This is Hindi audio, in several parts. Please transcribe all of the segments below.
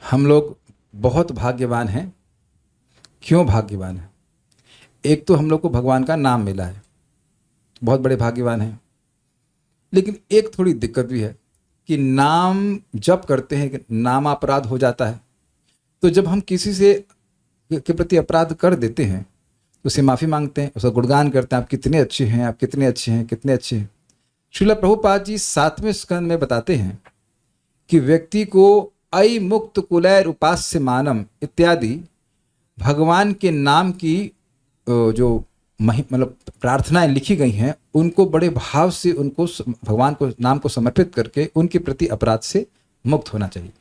हम लोग बहुत भाग्यवान हैं। क्यों भाग्यवान हैं? एक तो हम लोग को भगवान का नाम मिला है, बहुत बड़े भाग्यवान हैं। लेकिन एक थोड़ी दिक्कत भी है कि नाम जप करते हैं कि नाम अपराध हो जाता है। तो जब हम किसी से के प्रति अपराध कर देते हैं तो उससे माफ़ी मांगते हैं, उसका गुणगान करते हैं, आप कितने अच्छे हैं, आप कितने अच्छे हैं, कितने अच्छे हैं। श्रील प्रभुपाद जी 7वें स्कंद में बताते हैं कि व्यक्ति को अय मुक्त कुलैर उपास्य मानम इत्यादि भगवान के नाम की जो मतलब प्रार्थनाएं लिखी गई हैं, उनको बड़े भाव से उनको भगवान को नाम को समर्पित करके उनके प्रति अपराध से मुक्त होना चाहिए।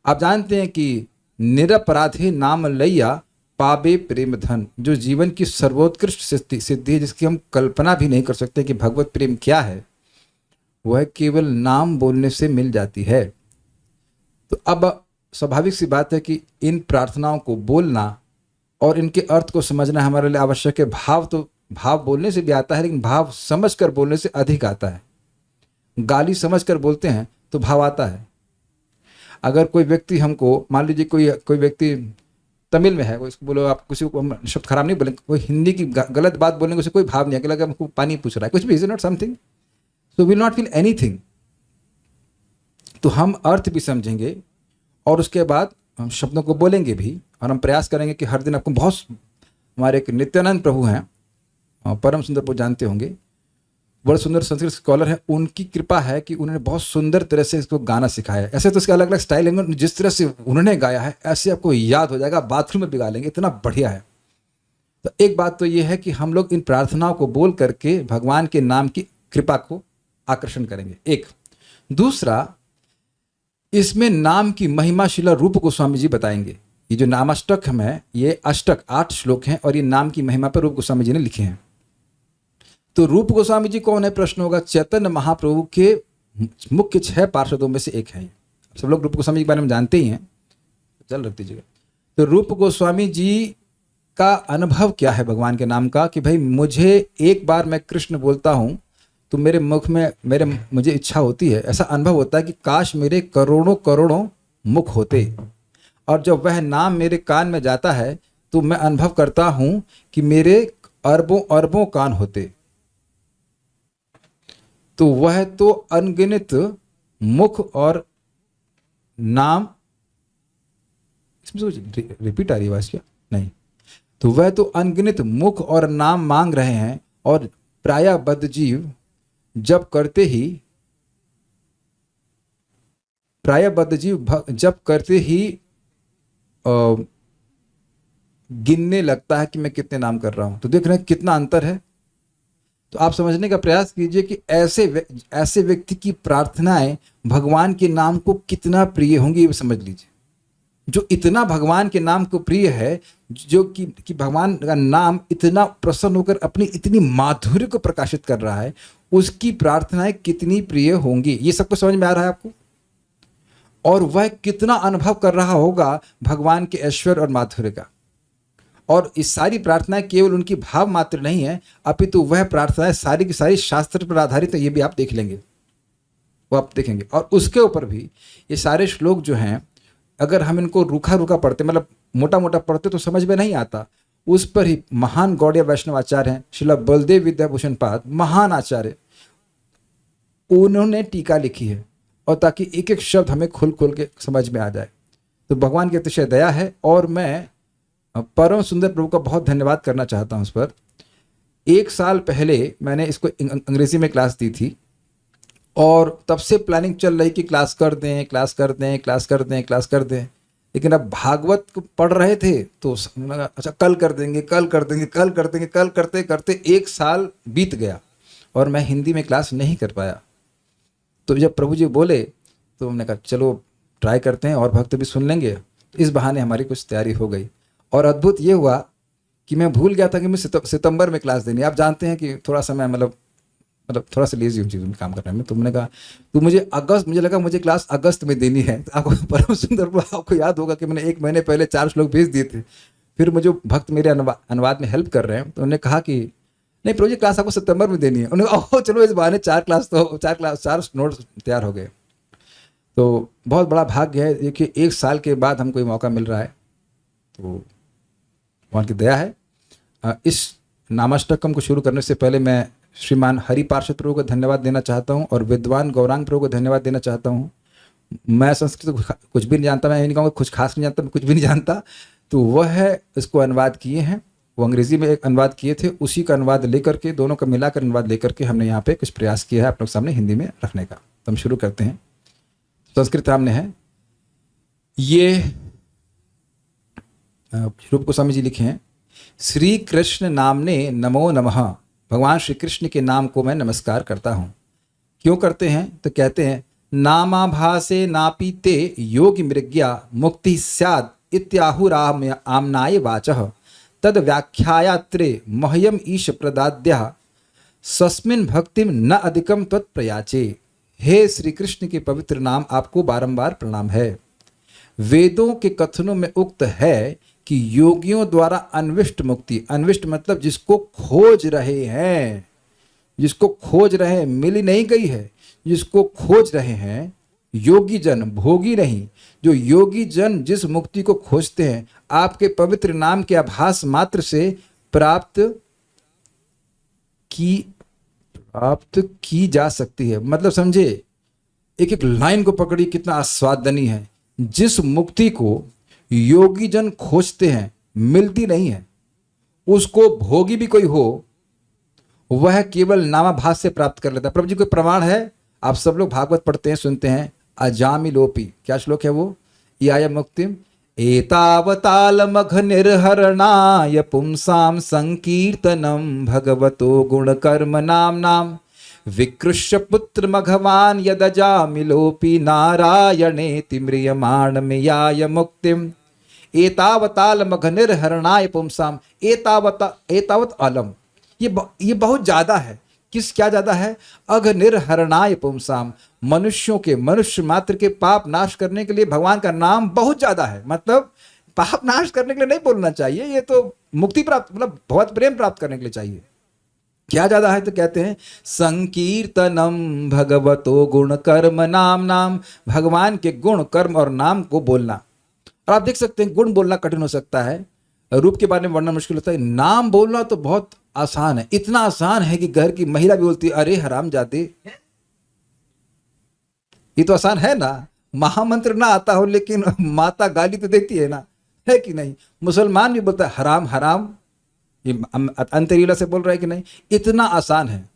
आप जानते हैं कि निरपराधे नाम लैया पाबे प्रेम धन, जो जीवन की सर्वोत्कृष्ट सिद्धि है, जिसकी हम कल्पना भी नहीं कर सकते कि भगवत प्रेम क्या है, वह केवल नाम बोलने से मिल जाती है। तो अब स्वाभाविक सी बात है कि इन प्रार्थनाओं को बोलना और इनके अर्थ को समझना हमारे लिए आवश्यक है। भाव बोलने से भी आता है, लेकिन भाव समझकर बोलने से अधिक आता है। गाली समझकर बोलते हैं तो भाव आता है। अगर कोई व्यक्ति हमको, मान लीजिए कोई व्यक्ति तमिल में है, उसको बोलो, आप किसी को शब्द खराब नहीं बोलेंगे, कोई हिंदी की गलत बात बोलने को कोई भाव नहीं है, लगा हमको पानी पूछ रहा है, कुछ भी, is not something, so will not feel anything. तो हम अर्थ भी समझेंगे और उसके बाद हम शब्दों को बोलेंगे भी, और हम प्रयास करेंगे कि हर दिन आपको बहुत, हमारे एक नित्यानंद प्रभु हैं, परम सुंदर प्रभु जानते होंगे, बड़े सुंदर संस्कृत स्कॉलर हैं, उनकी कृपा है कि उन्होंने बहुत सुंदर तरह से इसको गाना सिखाया है। ऐसे तो इसके अलग अलग स्टाइल है, जिस तरह से उन्होंने गाया है ऐसे आपको याद हो जाएगा, बाथरूम में भी गा लेंगे, इतना बढ़िया है। तो एक बात तो ये है कि हम लोग इन प्रार्थनाओं को बोल करके भगवान के नाम की कृपा को आकर्षण करेंगे। एक दूसरा, इसमें नाम की महिमा शिला रूप गोस्वामी जी बताएंगे। ये जो नामाष्टक है, ये अष्टक 8 श्लोक हैं और ये नाम की महिमा पर रूप गोस्वामी जी ने लिखे हैं। तो रूप गोस्वामी जी कौन है, प्रश्न होगा। चैतन्य महाप्रभु के मुख्य 6 पार्षदों में से एक है। सब लोग रूप गोस्वामी जी के बारे में जानते ही हैं, चल रख दीजिएगा। तो रूप गोस्वामी जी का अनुभव क्या है भगवान के नाम का, कि भाई मुझे एक बार मैं कृष्ण बोलता हूँ तो मेरे मुख में मुझे इच्छा होती है, ऐसा अनुभव होता है कि काश मेरे करोड़ों करोड़ों मुख होते, और जब वह नाम मेरे कान में जाता है तो मैं अनुभव करता हूँ कि मेरे अरबों अरबों कान होते। तो वह तो अनगिनत मुख और नाम, इसमें रिपीट आ रही है आवाज क्या? नहीं। तो वह तो अनगिनत मुख और नाम मांग रहे हैं, और प्रायः बद्ध जीव जब करते ही गिनने लगता है कि मैं कितने नाम कर रहा हूं। तो देख रहे हैं कितना अंतर है। तो आप समझने का प्रयास कीजिए कि ऐसे व्यक्ति की प्रार्थनाएं भगवान के नाम को कितना प्रिय होंगी, ये समझ लीजिए। जो इतना भगवान के नाम को प्रिय है, जो कि भगवान का नाम इतना प्रसन्न होकर अपनी इतनी माधुर्य को प्रकाशित कर रहा है, उसकी प्रार्थनाएं कितनी प्रिय होंगी, ये सबको समझ में आ रहा है आपको। और वह कितना अनुभव कर रहा होगा भगवान के ऐश्वर्य और माधुर्य का। और इस सारी प्रार्थनाएं केवल उनकी भाव मात्र नहीं है, अपितु वह प्रार्थनाएं सारी की सारी शास्त्र पर आधारित है, ये भी आप देख लेंगे, वो आप देखेंगे। और उसके ऊपर भी ये सारे श्लोक जो हैं, अगर हम इनको रूखा रूखा पढ़ते, मतलब मोटा मोटा पढ़ते, तो समझ में नहीं आता। उस पर ही महान गौड़ीय वैष्णव आचार्य हैं श्रील बलदेव विद्याभूषण पाद, महान आचार्य, उन्होंने टीका लिखी है, और ताकि एक एक शब्द हमें खुल के समझ में आ जाए। तो भगवान की अतिशय दया है, और मैं परम सुंदर प्रभु का बहुत धन्यवाद करना चाहता हूँ उस पर। 1 साल पहले मैंने इसको अंग्रेजी में क्लास दी थी, और तब से प्लानिंग चल रही कि क्लास कर दें। लेकिन अब भागवत को पढ़ रहे थे तो अच्छा कल कर देंगे, करते करते 1 साल बीत गया और मैं हिंदी में क्लास नहीं कर पाया। तो जब प्रभु जी बोले तो हमने कहा चलो ट्राई करते हैं, और भक्त भी सुन लेंगे। इस बहाने हमारी कुछ तैयारी हो गई। और अद्भुत ये हुआ कि मैं भूल गया था कि मैं सितंबर में क्लास देनी। आप जानते हैं कि थोड़ा सा मैं मतलब थोड़ा सा लेजी हूँ चीज़ों में काम करने में। तो मैंने कहा तो मुझे लगा मुझे क्लास अगस्त में देनी है। तो आपको परम सुंदर आपको याद होगा कि मैंने 1 महीने पहले 4 श्लोक भेज दिए थे। फिर मुझे भक्त मेरे अनुवाद में हेल्प कर रहे हैं, तो उन्होंने कहा कि नहीं प्रोजेक्ट क्लास आपको सितंबर में देनी है। उन्होंने कहा चलो इस बहाने 4 नोट्स तैयार हो गए। तो बहुत बड़ा भाग्य है। देखिए 1 साल के बाद हमको ये मौका मिल रहा है, तो भगवान की दया है। इस नामाष्टकम को शुरू करने से पहले मैं श्रीमान हरि पार्षद प्रभु को धन्यवाद देना चाहता हूँ और विद्वान गौरांग प्रभु को धन्यवाद देना चाहता हूँ। मैं संस्कृत कुछ भी नहीं जानता, मैं ये नहीं कहूँगा कुछ खास नहीं जानता, मैं कुछ भी नहीं जानता। तो वह इसको अनुवाद किए हैं, वो अंग्रेजी में एक अनुवाद किए थे, उसी का अनुवाद लेकर के, दोनों का मिलाकर अनुवाद लेकर के हमने यहाँ पे कुछ प्रयास किया है आप लोग सामने हिंदी में रखने का। तो हम शुरू करते हैं। संस्कृत सामने है, ये रूप गोस्वामी जी लिखे हैं, श्री कृष्ण नामने नमो नमः। भगवान श्री कृष्ण के नाम को मैं नमस्कार करता हूँ। क्यों करते हैं? तो कहते हैं नामाभासे नापीते योगी मृग्या मुक्ति स्याद इत्याहुराम आमनाय वाचः तद व्याख्यायात्रे मह्यम ईश प्रदाद्यः सस्मिन् भक्तिम न अधिकम त्वत्प्रयाचे। हे श्री कृष्ण के पवित्र नाम आपको बारंबार प्रणाम है। वेदों के कथनों में उक्त है कि योगियों द्वारा अन्विष्ट मुक्ति, अन्विष्ट मतलब जिसको खोज रहे हैं, जिसको खोज रहे हैं, मिली नहीं गई है, जिसको खोज रहे हैं, योगी जन, भोगी नहीं, जो योगी जन जिस मुक्ति को खोजते हैं आपके पवित्र नाम के आभास मात्र से प्राप्त की जा सकती है। मतलब समझे, एक एक लाइन को पकड़ी, कितना आस्वादनीय है। जिस मुक्ति को योगी जन खोजते हैं, मिलती नहीं है, उसको भोगी भी कोई हो वह केवल नामाभास से प्राप्त कर लेता है। प्रभु जी कोई प्रमाण है? आप सब लोग भागवत पढ़ते हैं, सुनते हैं, अजामिलोपी, क्या श्लोक है वो? याय मुक्तिम एतावतालमघ निर्हरणाय पुंसाम संकीर्तनम भगवतो गुणकर्म नाम विकृष्य पुत्र मघवान यदजामिलोपि नारायणेति म्रियमाण याय मुक्तिम। एतावतालमघ निर्हरणाय पुंसाम, एतावत आलम, ये बहुत ज्यादा है। क्या ज्यादा है? अघ निर्हरणाय पुंसाम, मनुष्यों के, मनुष्य मात्र के पाप नाश करने के लिए भगवान का नाम बहुत ज्यादा है। मतलब पाप नाश करने के लिए नहीं बोलना चाहिए, ये तो मुक्ति प्राप्त, मतलब बहुत प्रेम प्राप्त करने के लिए चाहिए। क्या ज्यादा है? तो कहते हैं संकीर्तनम भगवतो गुण कर्म नाम, भगवान के गुण, कर्म और नाम को बोलना। और आप देख सकते हैं गुण बोलना कठिन हो सकता है, रूप के बारे में वर्णन मुश्किल होता है, नाम बोलना तो बहुत आसान है। इतना आसान है कि घर की महिला भी बोलती है अरे हराम जाते। ये तो आसान है ना, महामंत्र ना आता हो लेकिन माता गाली तो देती है ना, है कि नहीं? मुसलमान भी बोलता है हराम हराम, ये अंतरीला से बोल रहा है कि नहीं? इतना आसान है।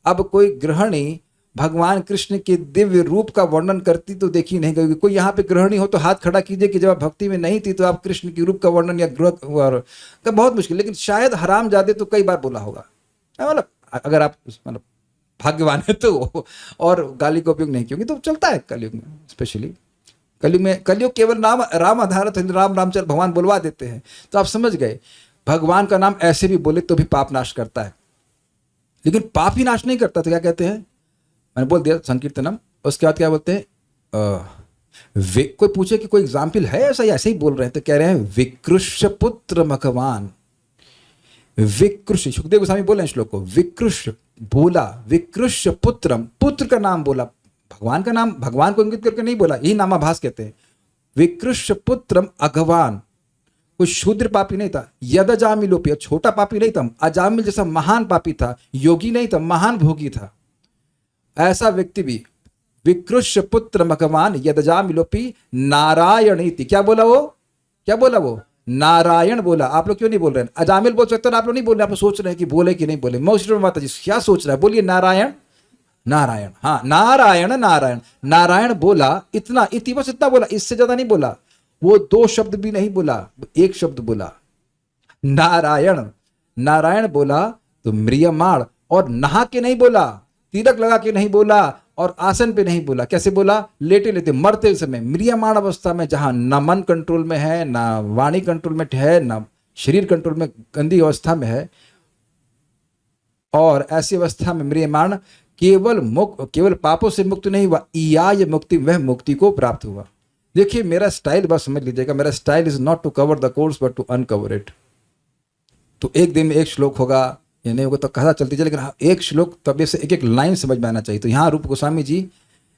अब कोई गृहिणी भगवान कृष्ण के दिव्य रूप का वर्णन करती तो देखी नहीं गई। कोई यहाँ पे गृहिणी हो तो हाथ खड़ा कीजिए कि जब आप भक्ति में नहीं थी तो आप कृष्ण के रूप का वर्णन या ग्रह का बहुत मुश्किल, लेकिन शायद हराम जादे तो कई बार बोला होगा। मतलब अगर आप मतलब भाग्यवान है तो, और गाली का उपयोग नहीं, क्योंकि तो चलता है कलयुग में, स्पेशली कलयुग केवल नाम राम आधारित, राम चल भगवान बुलवा देते हैं। तो आप समझ गए, भगवान का नाम ऐसे भी बोले तो भी पाप नाश करता है, लेकिन पाप ही नाश नहीं करता। तो क्या कहते हैं? मैंने बोल दिया संकीर्तनम, उसके बाद क्या बोलते हैं? कोई पूछे कि कोई एग्जाम्पल है ऐसा, ऐसे ही बोल रहे हैं, तो कह रहे हैं विकृष्य पुत्र मघवान। विकृष्य, सुखदेव गोस्वामी बोले हैं श्लोक को, विकृष्य बोला, विकृष्य पुत्रम, पुत्र का नाम बोला, भगवान का नाम, भगवान को इंगित करके नहीं बोला, यही नामाभास कहते हैं। विकृष्य पुत्रम अघवान, कोई शूद्र पापी नहीं था। यद अजामिलोपी, छोटा पापी नहीं था, अजामिल जैसा महान पापी था, योगी नहीं था, महान भोगी था। ऐसा व्यक्ति भी विकृष्य पुत्र भगवान यदजामिलोपी नारायणीति, क्या बोला वो? क्या बोला वो? नारायण बोला। आप लोग क्यों नहीं बोल रहे हैं? अजामिल बोल सकते हैं, आप लोग नहीं बोल रहे, आप लोग सोच रहे हैं कि बोले कि नहीं बोले। मौसम माता जी क्या सोच रहा है? बोलिए नारायण नारायण, हाँ नारायण नारायण, नारायण बोला, इतना, इति बस इतना बोला, इससे ज्यादा नहीं बोला। वो 2 शब्द भी नहीं बोला, 1 शब्द बोला, नारायण। नारायण बोला तो म्रियमाण, और नहा के नहीं बोला, तिलक लगा के नहीं बोला, और आसन पे नहीं बोला। कैसे बोला? लेटे लेटे, मरते समय, म्रियमाण अवस्था में, जहां ना मन कंट्रोल में है, ना वाणी कंट्रोल में है, ना शरीर कंट्रोल में, गंदी अवस्था में है, और ऐसी अवस्था में म्रियमाण केवल पापों से मुक्त नहीं हुआ, इयाय मुक्ति, वह मुक्ति को प्राप्त हुआ। देखिए मेरा स्टाइल बस समझ लीजिएगा, मेरा style is not to cover the course but to uncover it. तो एक दिन में 1 श्लोक होगा या नहीं होगा तो कथा चलती है, लेकिन एक श्लोक तब से एक लाइन समझ में आना चाहिए। तो यहाँ रूप गोस्वामी जी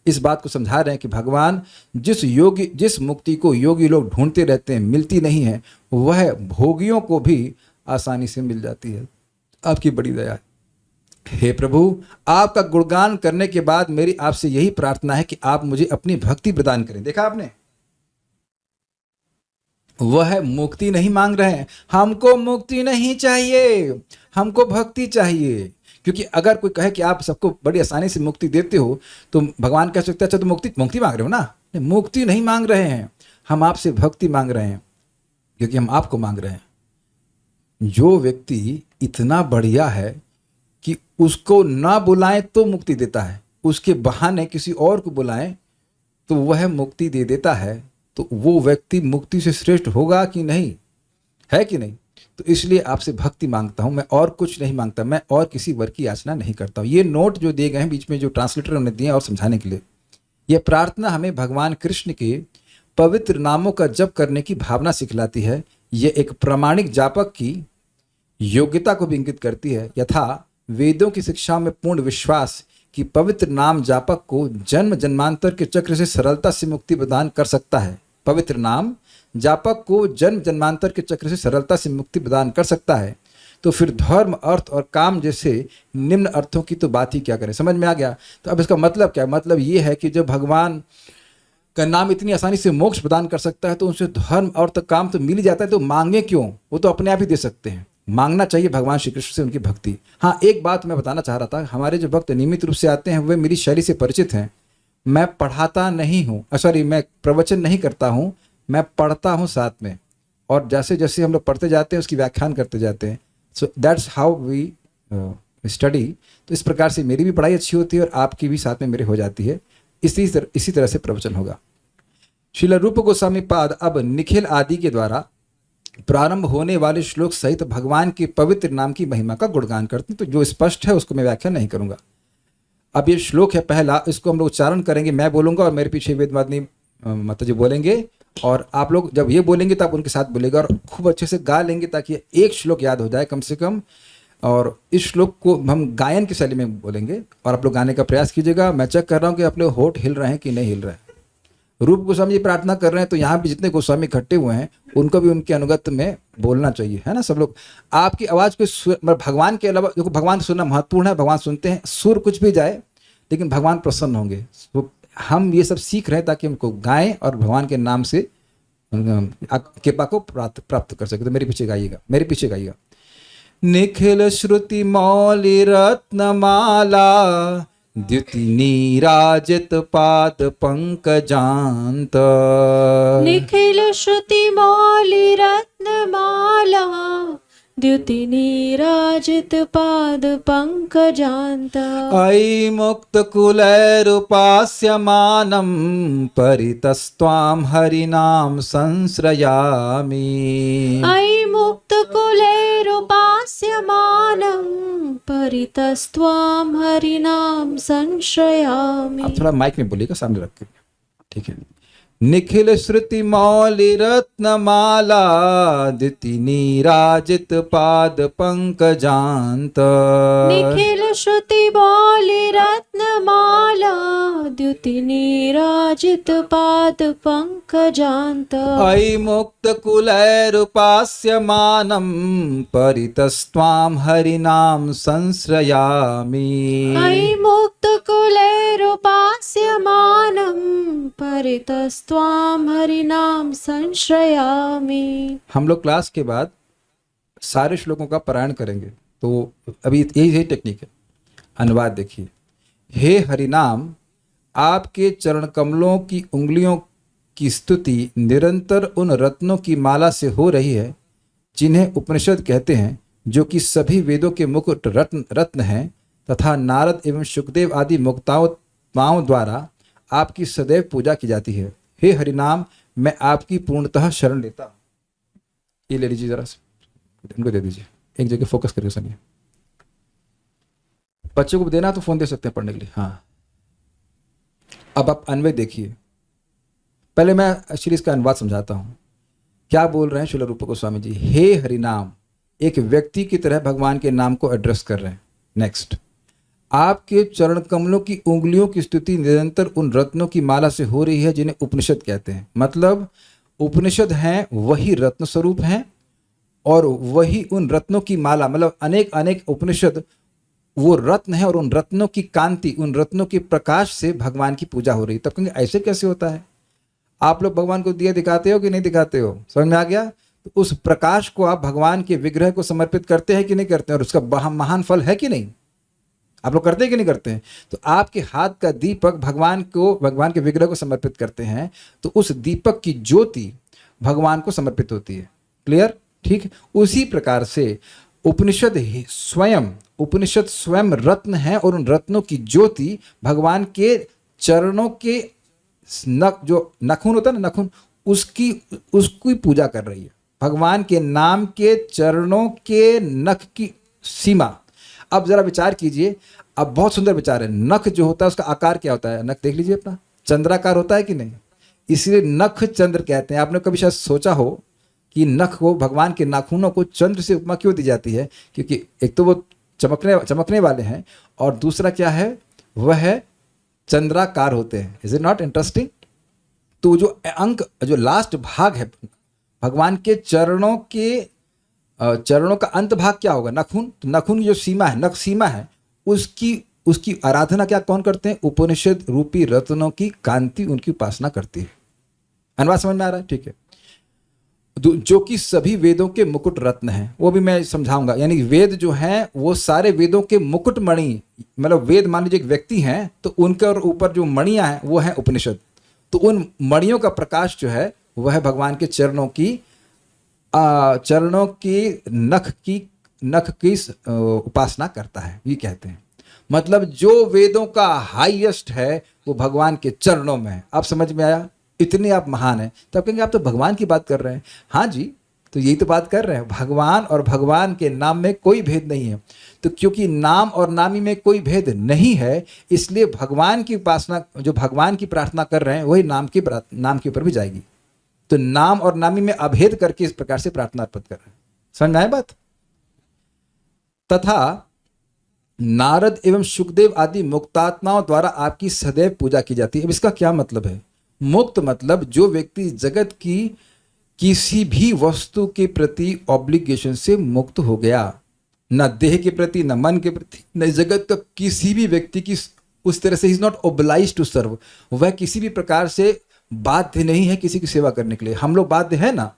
इस बात को समझा रहे हैं कि भगवान जिस मुक्ति को योगी लोग ढूंढते रहते हैं, मिलती नहीं है, वह भोगियों को भी आसानी से मिल जाती है। आपकी बड़ी दया है। हे प्रभु, आपका गुणगान करने के बाद मेरी आपसे यही प्रार्थना है कि आप मुझे अपनी भक्ति प्रदान करें। देखा आपने, वह मुक्ति नहीं मांग रहे हैं। हमको मुक्ति नहीं चाहिए, हमको भक्ति चाहिए। क्योंकि अगर कोई कहे कि आप सबको बड़ी आसानी से मुक्ति देते हो तो भगवान कह सकते हैं अच्छा तो मुक्ति मांग रहे हो ना। मुक्ति नहीं मांग रहे हैं, हम आपसे भक्ति मांग रहे हैं, क्योंकि हम आपको मांग रहे हैं। जो व्यक्ति इतना बढ़िया है कि उसको ना बुलाएं तो मुक्ति देता है, उसके बहाने किसी और को बुलाएं तो वह मुक्ति दे देता है, तो वो व्यक्ति मुक्ति से श्रेष्ठ होगा कि नहीं, है कि नहीं? तो इसलिए आपसे भक्ति मांगता हूं, मैं और कुछ नहीं मांगता, मैं और किसी वर की याचना नहीं करता हूं। ये नोट जो दिए गए हैं बीच में, जो ट्रांसलेटर उन्होंने दिए और समझाने के लिए, यह प्रार्थना हमें भगवान कृष्ण के पवित्र नामों का जप करने की भावना सिखलाती है। यह एक प्रामाणिक जापक की योग्यता को भी इंगित करती है। यथा वेदों की शिक्षा में पूर्ण विश्वास कि पवित्र नाम जापक को जन्म जन्मांतर के चक्र से सरलता से मुक्ति प्रदान कर सकता है। पवित्र नाम जापक को जन्म जन्मांतर के चक्र से सरलता से मुक्ति प्रदान कर सकता है, तो फिर धर्म, अर्थ और काम जैसे निम्न अर्थों की तो बात ही क्या करें। समझ में आ गया? तो अब इसका मतलब क्या है? मतलब ये है कि जब भगवान का नाम इतनी आसानी से मोक्ष प्रदान कर सकता है तो उनसे धर्म, अर्थ, काम तो मिल ही जाता है, तो मांगे क्यों? वो तो अपने आप ही दे सकते हैं। मांगना चाहिए भगवान श्री कृष्ण से उनकी भक्ति। हाँ, एक बात मैं बताना चाह रहा था, हमारे जो भक्त नियमित रूप से आते हैं वे मेरी शैली से परिचित हैं। मैं पढ़ाता नहीं हूँ, सॉरी, मैं प्रवचन नहीं करता हूँ, मैं पढ़ता हूँ साथ में, और जैसे जैसे हम लोग पढ़ते जाते हैं उसकी व्याख्यान करते जाते हैं। So that's how we study. तो इस प्रकार से मेरी भी पढ़ाई अच्छी होती है और आपकी भी साथ में मेरे हो जाती है। इसी तरह से प्रवचन होगा। श्रील रूप गोस्वामी पाद अब निखिल आदि के द्वारा प्रारंभ होने वाले श्लोक सहित भगवान के पवित्र नाम की महिमा का गुणगान करते हैं। तो जो स्पष्ट है उसको मैं व्याख्या नहीं करूंगा। अब ये श्लोक है पहला, इसको हम लोग उच्चारण करेंगे। मैं बोलूंगा और मेरे पीछे वेदवादिनी माता जी बोलेंगे, और आप लोग जब ये बोलेंगे तो आप उनके साथ बोलेगा और खूब अच्छे से गा लेंगे ताकि एक श्लोक याद हो जाए कम से कम। और इस श्लोक को हम गायन की शैली में बोलेंगे और आप लोग गाने का प्रयास कीजिएगा। मैं चेक कर रहा हूँ कि आप लोग होठ हिल रहे हैं कि नहीं हिल रहे हैं। रूप गोस्वामी जी प्रार्थना कर रहे हैं, तो यहाँ भी जितने गोस्वामी इकट्ठे हुए हैं उनको भी उनके अनुगत्य में बोलना चाहिए, है ना सब लोग। आपकी आवाज़ को भगवान के अलावा, देखो भगवान सुनना महत्वपूर्ण है, भगवान सुनते हैं, सुर कुछ भी जाए लेकिन भगवान प्रसन्न होंगे। तो हम ये सब सीख रहे हैं ताकि हमको गाएं और भगवान के नाम से कृपा को प्राप्त कर सके। तो मेरे पीछे गाइएगा। निखिल श्रुति मौलि रत्नमाला द्युति नीराजित पाद पंकजांत। निखिल श्रुति मौलि रत्नमाला द्युति नीराजित पाद पंकजांत। अयि मुक्त कुलैरुपास्यमानं परितस्त्वां हरिनाम संश्रयामि। अयि मुक्त कुलैरुपास्यमानं परितस्त्वां हरिनाम संश्रयामि। आप थोड़ा माइक में बोलिएगा, सामने रख के, ठीक है। निखिल श्रुति मौलि रत्नमाला द्युति नीराजित पाद पंकजांत। निखिल श्रुति मौलि रत्नमाला द्युति नीराजित पाद पंकजांत। अयि मुक्त कुलैरुपास्यमानं परितस्त्वां हरिनाम संश्रयामि। अयि मुक्त कुलैरुपास्यमानं परितस्त्वां हरिनाम संश्रयामि। हम लोग क्लास के बाद सारे श्लोकों का पारायण करेंगे, तो अभी यही टेक्निक है। अनुवाद देखिए। हे हरिनाम, आपके चरण कमलों की उंगलियों की स्तुति निरंतर उन रत्नों की माला से हो रही है जिन्हें उपनिषद कहते हैं, जो कि सभी वेदों के मुकुट रत्न हैं, तथा नारद एवं शुकदेव आदि मुक्तात्माओं द्वारा आपकी सदैव पूजा की जाती है। हे हरिनाम, मैं आपकी पूर्णतः शरण लेता हूँ। ये ले लीजिए, जरा इनको दे दीजिए, एक जगह फोकस करके सुनिए। बच्चों को देना तो फोन दे सकते हैं पढ़ने के लिए। हाँ, अब आप अन्वय देखिए। पहले मैं एक्चुअली इसका अनुवाद समझाता हूँ। क्या बोल रहे हैं श्रील रूप गोस्वामी जी? हे हरिनाम, एक व्यक्ति की तरह भगवान के नाम को एड्रेस कर रहे हैं। नेक्स्ट, आपके चरण कमलों की उंगलियों की स्तुति निरंतर उन रत्नों की माला से हो रही है जिन्हें उपनिषद कहते हैं। मतलब उपनिषद हैं वही रत्न स्वरूप हैं और वही उन रत्नों की माला, मतलब अनेक अनेक उपनिषद वो रत्न है और उन रत्नों की कांति, उन रत्नों के प्रकाश से भगवान की पूजा हो रही है। तब कहेंगे ऐसे कैसे होता है? आप लोग भगवान को दिया दिखाते हो कि नहीं दिखाते हो? समझ में आ गया? तो उस प्रकाश को आप भगवान के विग्रह को समर्पित करते हैं कि नहीं करते हैं, और उसका महान फल है कि नहीं? आप लोग करते हैं कि नहीं करते हैं? तो आपके हाथ का दीपक भगवान को, भगवान के विग्रह को समर्पित करते हैं तो उस दीपक की ज्योति भगवान को समर्पित होती है। क्लियर? ठीक। उसी प्रकार से उपनिषद स्वयं रत्न है और उन रत्नों की ज्योति भगवान के चरणों के जो नखून होता है ना, नखून, उसकी पूजा कर रही है। भगवान के नाम के चरणों के नख की सीमा। अब जरा विचार कीजिए, अब बहुत सुंदर विचार है। नख जो होता है उसका आकार क्या होता है? नख देख लीजिए अपना, चंद्राकार होता है कि नहीं? इसलिए नख चंद्र कहते हैं। आपने कभी शायद सोचा हो कि नख को, भगवान के नाखूनों को चंद्र से उपमा क्यों दी जाती है? क्योंकि एक तो वो चमकने वाले हैं और दूसरा क्या है, वह चंद्राकार होते हैं। Is it not interesting? तो जो लास्ट भाग है भगवान के चरणों का अंत भाग क्या होगा? नखून। तो नखून की जो सीमा है, नख सीमा है, उसकी आराधना क्या कौन करते हैं? उपनिषद रूपी रत्नों की कांति उनकी उपासना करती है। अनुवाद समझ में आ रहा है? ठीक है। जो कि सभी वेदों के मुकुट रत्न हैं, वो भी मैं समझाऊंगा। यानी वेद जो हैं वो सारे वेदों के मुकुट मणि, मतलब वेद मान लीजिए एक व्यक्ति हैं तो उनके ऊपर जो मणियां हैं वो हैं उपनिषद। तो उन मणियों का प्रकाश जो है वह भगवान के चरणों की नख की उपासना करता है, ये कहते हैं। मतलब जो वेदों का हाईएस्ट है वो भगवान के चरणों में है। आप समझ में आया? इतने आप महान हैं। तब कहेंगे आप तो भगवान की बात कर रहे हैं। हाँ जी, तो यही तो बात कर रहे हैं। भगवान और भगवान के नाम में कोई भेद नहीं है। तो क्योंकि नाम और नामी में कोई भेद नहीं है, इसलिए भगवान की उपासना, जो भगवान की प्रार्थना कर रहे हैं वही नाम के ऊपर भी जाएगी। तो नाम और नामी में अभेद करके इस प्रकार से प्रार्थना अर्पित कर रहे हैं। समझ में आए बात? तथा नारद एवं सुखदेव आदि मुक्तात्माओं द्वारा आपकी सदैव पूजा की जाती है। अब इसका क्या मतलब है? मुक्त मतलब जो व्यक्ति जगत की किसी भी वस्तु के प्रति ऑब्लिगेशन से मुक्त हो गया, न देह के प्रति, न मन के प्रति, न जगत का किसी भी व्यक्ति की उस तरह से, is not obliged to serve. वह किसी भी प्रकार से बाध्य नहीं है किसी की सेवा करने के लिए। हम लोग बाध्य है ना,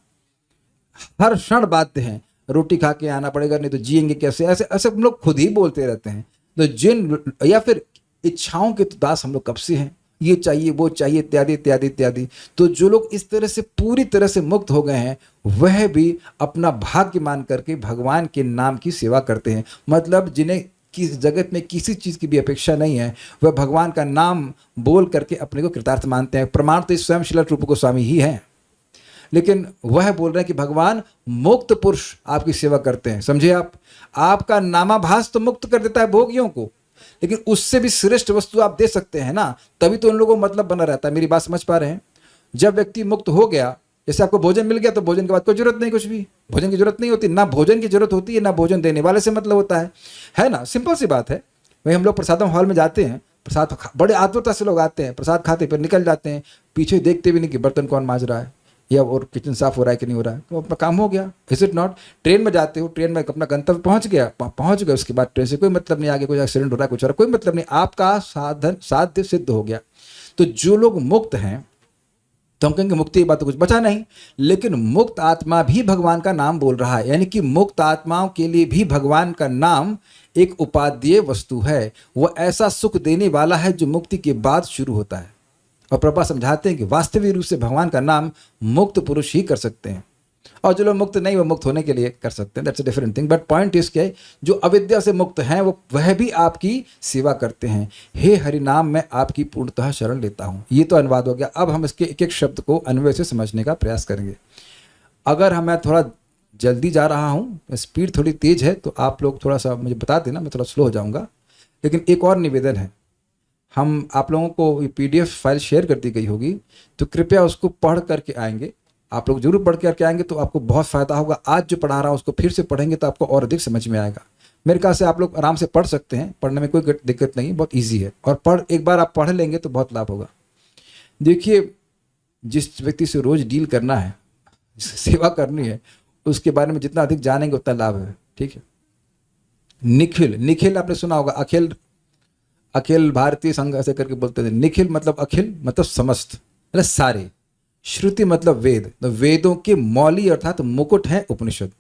हर क्षण बाध्य हैं। रोटी खा के आना पड़ेगा, नहीं तो जिएंगे कैसे? ऐसे ऐसे हम लोग खुद ही बोलते रहते हैं। तो जिन या फिर इच्छाओं के तो दास हम लोग कब से हैं, ये चाहिए वो चाहिए इत्यादि इत्यादि इत्यादि। तो जो लोग इस तरह से पूरी तरह से मुक्त हो गए हैं वह भी अपना भाग्य मान करके भगवान के नाम की सेवा करते हैं। मतलब जिन्हें किस जगत में किसी चीज़ की भी अपेक्षा नहीं है, वह भगवान का नाम बोल करके अपने को कृतार्थ मानते हैं। प्रमाण तो स्वयं श्रील रूप गोस्वामी ही हैं, लेकिन वह बोल रहे हैं कि भगवान मुक्त पुरुष आपकी सेवा करते हैं। समझे आप? आपका नामाभास तो मुक्त कर देता है भोगियों को, लेकिन उससे भी श्रेष्ठ वस्तु आप दे सकते हैं ना, तभी तो उन लोगों को मतलब बना रहता है। मेरी बात समझ पा रहे हैं? जब व्यक्ति मुक्त हो गया, जैसे आपको भोजन मिल गया तो भोजन के बाद कोई जरूरत नहीं, कुछ भी भोजन की जरूरत नहीं होती, ना भोजन की जरूरत होती है, ना भोजन देने वाले से मतलब होता है ना? सिंपल सी बात है। वही हम लोग प्रसादम हॉल में जाते हैं, प्रसाद बड़े आतुरता से लोग आते हैं, प्रसाद खाते फिर निकल जाते हैं, पीछे देखते भी नहीं कि बर्तन कौन मांज रहा है या और किचन साफ हो रहा है कि नहीं हो रहा है। तो अपना काम हो गया। Is it not? ट्रेन में जाते हो, ट्रेन में अपना गंतव्य पहुंच गए, उसके बाद ट्रेन से कोई मतलब नहीं, आगे कोई एक्सीडेंट हो रहा है, कुछ हो रहा है, कोई मतलब नहीं, आपका साध्य सिद्ध हो गया। तो जो लोग मुक्त हैं, तो हम कहेंगे मुक्ति की बात तो कुछ बचा नहीं, लेकिन मुक्त आत्मा भी भगवान का नाम बोल रहा है। यानी कि मुक्त आत्माओं के लिए भी भगवान का नाम एक उपादेय वस्तु है। वह ऐसा सुख देने वाला है जो मुक्ति के बाद शुरू होता है। और प्रभुपाद समझाते हैं कि वास्तविक रूप से भगवान का नाम मुक्त पुरुष ही कर सकते हैं, और जो लोग मुक्त नहीं वो मुक्त होने के लिए कर सकते हैं। That's a different thing. But point is क्या है, जो अविद्या से मुक्त हैं वह भी आपकी सेवा करते हैं। हे हरि नाम, मैं आपकी पूर्णतः शरण लेता हूँ। ये तो अनुवाद हो गया। अब हम इसके एक एक शब्द को अन्वय से समझने का प्रयास करेंगे। अगर मैं थोड़ा जल्दी जा रहा हूँ, स्पीड थोड़ी तेज है, तो आप लोग थोड़ा सा मुझे बता देना, मैं थोड़ा स्लो हो जाऊँगा। लेकिन एक और निवेदन है, हम आप लोगों को PDF फाइल शेयर कर दी गई होगी, तो कृपया उसको पढ़ करके आएंगे। आप लोग जरूर पढ़ करके आएंगे तो आपको बहुत फ़ायदा होगा। आज जो पढ़ा रहा हूँ उसको फिर से पढ़ेंगे तो आपको और अधिक समझ में आएगा। मेरे ख्याल से आप लोग आराम से पढ़ सकते हैं, पढ़ने में कोई दिक्कत नहीं, बहुत इजी है, और एक बार आप पढ़ लेंगे तो बहुत लाभ होगा। देखिए, जिस व्यक्ति से रोज डील करना है, सेवा करनी है, उसके बारे में जितना अधिक जानेंगे उतना लाभ है। ठीक है। निखिल, निखिल आपने सुना होगा, अखिल भारतीय संघ ऐसे करके बोलते थे। निखिल मतलब अखिल मतलब समस्त, मतलब सारे। श्रुति मतलब वेद, तो वेदों के मौली अर्थात मुकुट है उपनिषद,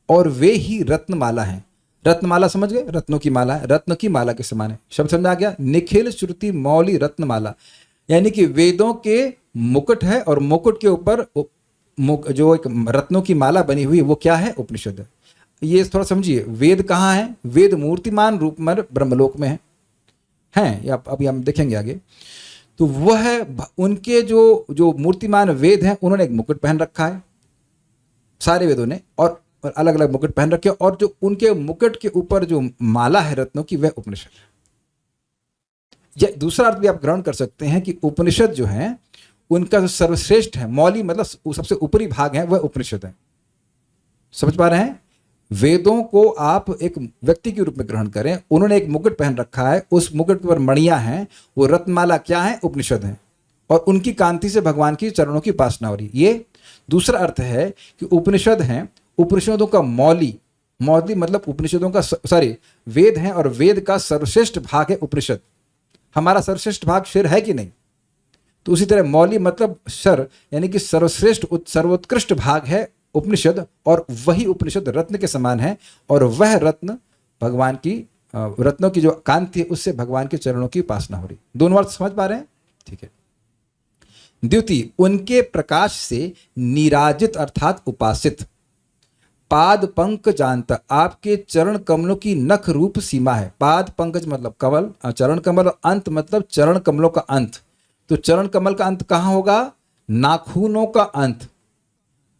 और वे ही रत्नमाला हैं। रत्नमाला समझ गए, रत्नों की माला है, रत्न की माला के समान है। शब्द समझ आ गया। निखिल श्रुति मौली रत्नमाला, यानी कि वेदों के मुकुट है, और मुकुट के ऊपर जो एक रत्नों की माला बनी हुई है वो क्या है? उपनिषद है। ये थोड़ा समझिए, वेद कहाँ है? वेद मूर्तिमान रूप में ब्रह्मलोक में हैं, या अभी हम देखेंगे आगे। तो वह उनके जो मूर्तिमान वेद हैं, उन्होंने एक मुकुट पहन रखा है, सारे वेदों ने, और अलग अलग मुकुट पहन रखे, और जो उनके मुकुट के ऊपर जो माला है रत्नों की, वह उपनिषद है। या दूसरा अर्थ भी आप ग्रहण कर सकते हैं कि उपनिषद जो है उनका जो सर्वश्रेष्ठ है, मौली मतलब सबसे ऊपरी भाग है, वह उपनिषद है। समझ पा रहे हैं? वेदों को आप एक व्यक्ति के रूप में ग्रहण करें, उन्होंने एक मुकुट पहन रखा है, उस मुकुट पर मणियां हैं, वो रत्नमाला क्या है? उपनिषद है, और उनकी कांति से भगवान की चरणों की उपासना हो रही। ये दूसरा अर्थ है कि उपनिषद हैं, उपनिषदों का मौली, मौली मतलब उपनिषदों का वेद हैं, और वेद का सर्वश्रेष्ठ भाग है उपनिषद। हमारा सर्वश्रेष्ठ भाग सिर है कि नहीं? तो उसी तरह मौली मतलब सर, यानी कि सर्वश्रेष्ठ सर्वोत्कृष्ट भाग है उपनिषद, और वही उपनिषद रत्न के समान है, और वह रत्न भगवान की रत्नों की जो कांति है उससे भगवान के चरणों की उपासना हो रही। दोनों अर्थ समझ पा रहे हैं? ठीक है। द्वितीय, उनके प्रकाश से निराजित अर्थात उपासित। पाद पंकजांत, आपके चरण कमलों की नख रूप सीमा है। पाद पंकज मतलब कमल, चरण कमल, और अंत मतलब चरण कमलों का अंत। तो चरण कमल का अंत कहाँ होगा? नाखूनों का अंत।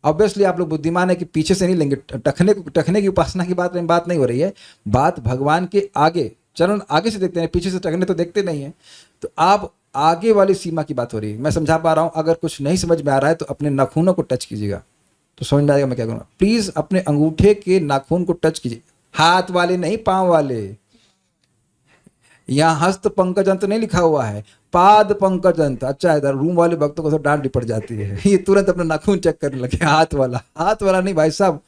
ऑब्वियसली आप लोग बुद्धिमान है कि पीछे से नहीं लेंगे, टखने की उपासना की बात नहीं हो रही है, बात भगवान के आगे, चरण आगे से देखते हैं, पीछे से टखने तो देखते नहीं है। तो आप आगे वाली सीमा की बात हो रही है। मैं समझा पा रहा हूं? अगर कुछ नहीं समझ में आ रहा है तो अपने नाखूनों को टच कीजिएगा तो समझ में आएगा मैं क्या करूँगा। प्लीज अपने अंगूठे के नाखून को टच कीजिए, हाथ वाले नहीं, पांव वाले। यहाँ हस्त पंकजंत नहीं लिखा हुआ है, पाद पंकजंत। अच्छा है, रूम वाले भक्तों को तो डांट पड़ जाती है, ये तुरंत अपना नाखून चेक करने लगे। हाथ वाला नहीं भाई साहब,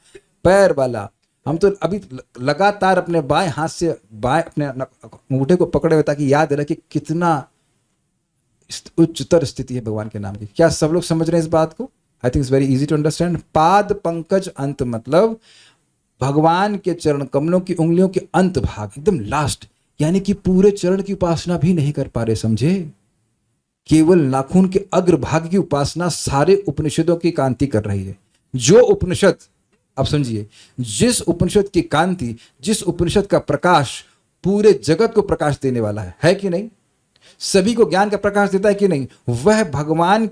पैर वाला। हम तो अभी लगातार अपने बाएं हाथ से बाएं अपने अंगूठे को पकड़े हुए, ताकि याद रहे कि कितना उच्चतर स्थिति है भगवान के नाम की। क्या सब लोग समझ रहे हैं इस बात को? I think it's very easy to understand. पाद पंकज अंत मतलब भगवान के चरण कमलों की उंगलियों के अंत भाग, एकदम लास्ट, यानी कि पूरे चरण की उपासना भी नहीं कर पा रहे, समझे? केवल नाखून के अग्रभाग की उपासना सारे उपनिषदों की कांति कर रही है। जो उपनिषद, अब समझिए, जिस उपनिषद की कांति, जिस उपनिषद का प्रकाश पूरे जगत को प्रकाश देने वाला है कि नहीं? सभी को ज्ञान का प्रकाश देता है कि नहीं? वह भगवान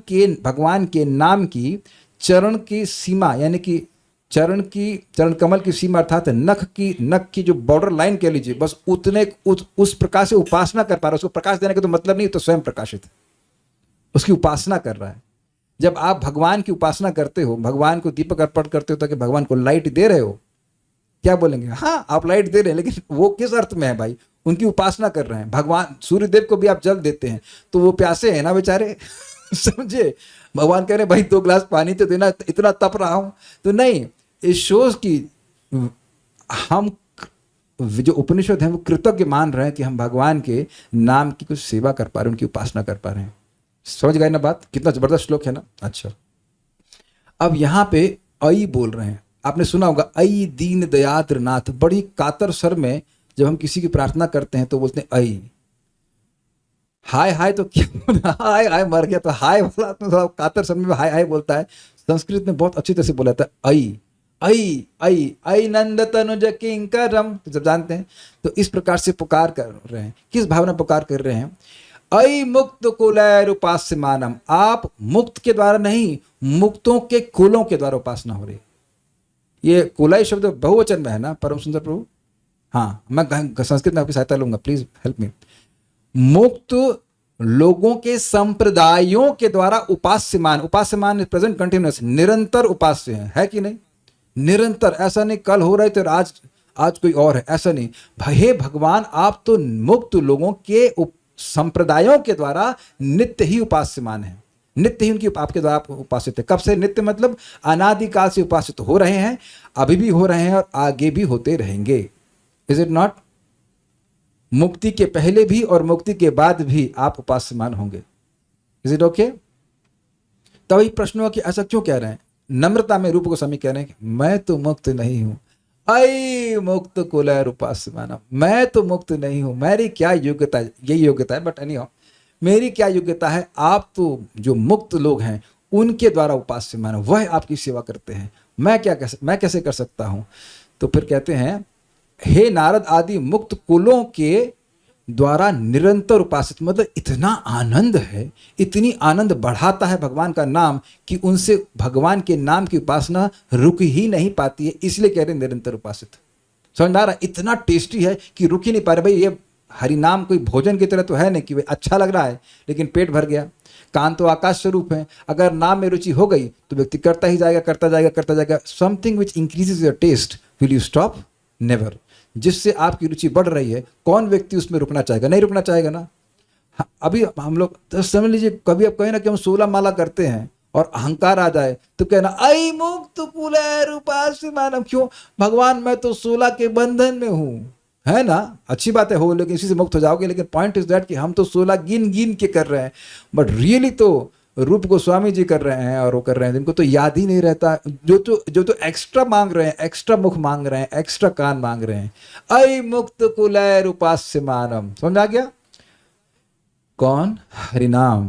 के नाम की चरण की सीमा, यानी कि चरण कमल की सीमा अर्थात नख की जो बॉर्डर लाइन कह लीजिए, बस उस प्रकार से उपासना कर पा रहा है। उसको प्रकाश देने का तो मतलब नहीं, तो स्वयं प्रकाशित है, उसकी उपासना कर रहा है। जब आप भगवान की उपासना करते हो, भगवान को दीपक अर्पण करते हो ताकि भगवान को लाइट दे रहे हो, क्या बोलेंगे? हाँ, आप लाइट दे रहे हैं, लेकिन वो किस अर्थ में है भाई? उनकी उपासना कर रहे हैं। भगवान सूर्यदेव को भी आप जल देते हैं तो वो प्यासे हैं ना बेचारे, समझे? भगवान कह रहे भाई 2 गिलास पानी तो देना, इतना तप रहा हूं। तो नहीं, इट शोज कि हम जो उपनिषद हैं वो कृतज्ञ मान रहे हैं कि हम भगवान के नाम की कुछ सेवा कर पा रहे हैं, उनकी उपासना कर पा रहे हैं। समझ गए ना बात? कितना जबरदस्त श्लोक है ना। अच्छा, अब यहां पे आई बोल रहे हैं, आपने सुना होगा, आई दीन दयाद्र नाथ। बड़ी कातर स्वर में जब हम किसी की प्रार्थना करते हैं तो बोलते हैं आई। हाय तो क्या, हाय मर गया तो हाय वाला तो कातर स्वर में हाय बोलता है। संस्कृत में बहुत अच्छी तरह से बोला था आई नंद तनुज किंकरम, तो जब जानते हैं तो इस प्रकार से पुकार कर रहे हैं। किस भावना पुकार कर रहे हैं? आई मुक्त कुलैर उपास्य मानम। आप मुक्त के द्वारा नहीं, मुक्तों के कुलों के द्वारा उपासना हो रही। ये कुलय शब्द बहुवचन में है ना परम सुंदर प्रभु? हाँ, मैं संस्कृत में आपकी सहायता लूंगा, प्लीज हेल्प मी। मुक्त लोगों के संप्रदायों के द्वारा उपास्यमान प्रेजेंट कंटिन्यूअस, निरंतर उपास्य है कि नहीं? निरंतर, ऐसा नहीं कल हो रहे थे आज आज कोई और है, ऐसा नहीं। हे भगवान, आप तो मुक्त लोगों के संप्रदायों के द्वारा नित्य ही उपास्यमान हैं, नित्य ही उनकी आपके द्वारा आप उपासित है। कब से नित्य? मतलब अनादिकाल से उपासित हो रहे हैं, अभी भी हो रहे हैं और आगे भी होते रहेंगे। Is it not? मुक्ति के पहले भी और मुक्ति के बाद भी आप उपास्यमान होंगे। Is it okay? तभी प्रश्न हुआ कि ऐसा क्यों कह रहे हैं? नम्रता में रूप गोस्वामी कह रहे हैं कि मैं तो मुक्त नहीं हूं, ऐ मुक्त कुलैर उपास्यमान, मैं तो मुक्त नहीं हूं, मेरी क्या योग्यता है? यही योग्यता है, बट एनीहाउ मेरी क्या योग्यता है? आप तो जो मुक्त लोग हैं उनके द्वारा उपास्यमान, वह आपकी सेवा करते हैं, मैं कैसे कर सकता हूं? तो फिर कहते हैं, हे नारद आदि मुक्त कुलों के द्वारा निरंतर उपासित, मतलब इतना आनंद है, इतनी आनंद बढ़ाता है भगवान का नाम कि उनसे भगवान के नाम की उपासना रुक ही नहीं पाती है, इसलिए कह रहे हैं निरंतर उपासित। समझ आ रहा? इतना टेस्टी है कि रुक ही नहीं पा रहे। भाई ये हरि नाम कोई भोजन की तरह तो है नहीं कि भाई अच्छा लग रहा है लेकिन पेट भर गया। कान तो आकाश स्वरूप है, अगर नाम में रुचि हो गई तो व्यक्ति करता ही जाएगा, करता जाएगा, करता जाएगा। Something which increases your taste, will you stop? Never. जिससे आपकी रुचि बढ़ रही है, कौन व्यक्ति उसमें रुकना चाहेगा? नहीं रुकना चाहेगा ना। अभी हम लोग तो समझ लीजिए, कभी आप कहें ना कि हम 16 माला करते हैं और अहंकार आ जाए तो कहना आई मुक्त कुलैर उपास्यमान। क्यों? भगवान मैं तो 16 के बंधन में हूं, है ना। अच्छी बात है हो, लेकिन इसी से मुक्त हो जाओगे। लेकिन पॉइंट इज दैट कि हम तो 16 गिन गिन के कर रहे हैं, बट रियली तो रूप गोस्वामी जी कर रहे हैं और वो कर रहे हैं जिनको तो याद ही नहीं रहता। जो तो एक्स्ट्रा मांग रहे हैं, एक्स्ट्रा मुख मांग रहे हैं, एक्स्ट्रा कान मांग रहे हैं। ऐ मुक्त कुलैर उपास्यमानम। समझ आ गया? कौन? हरिनाम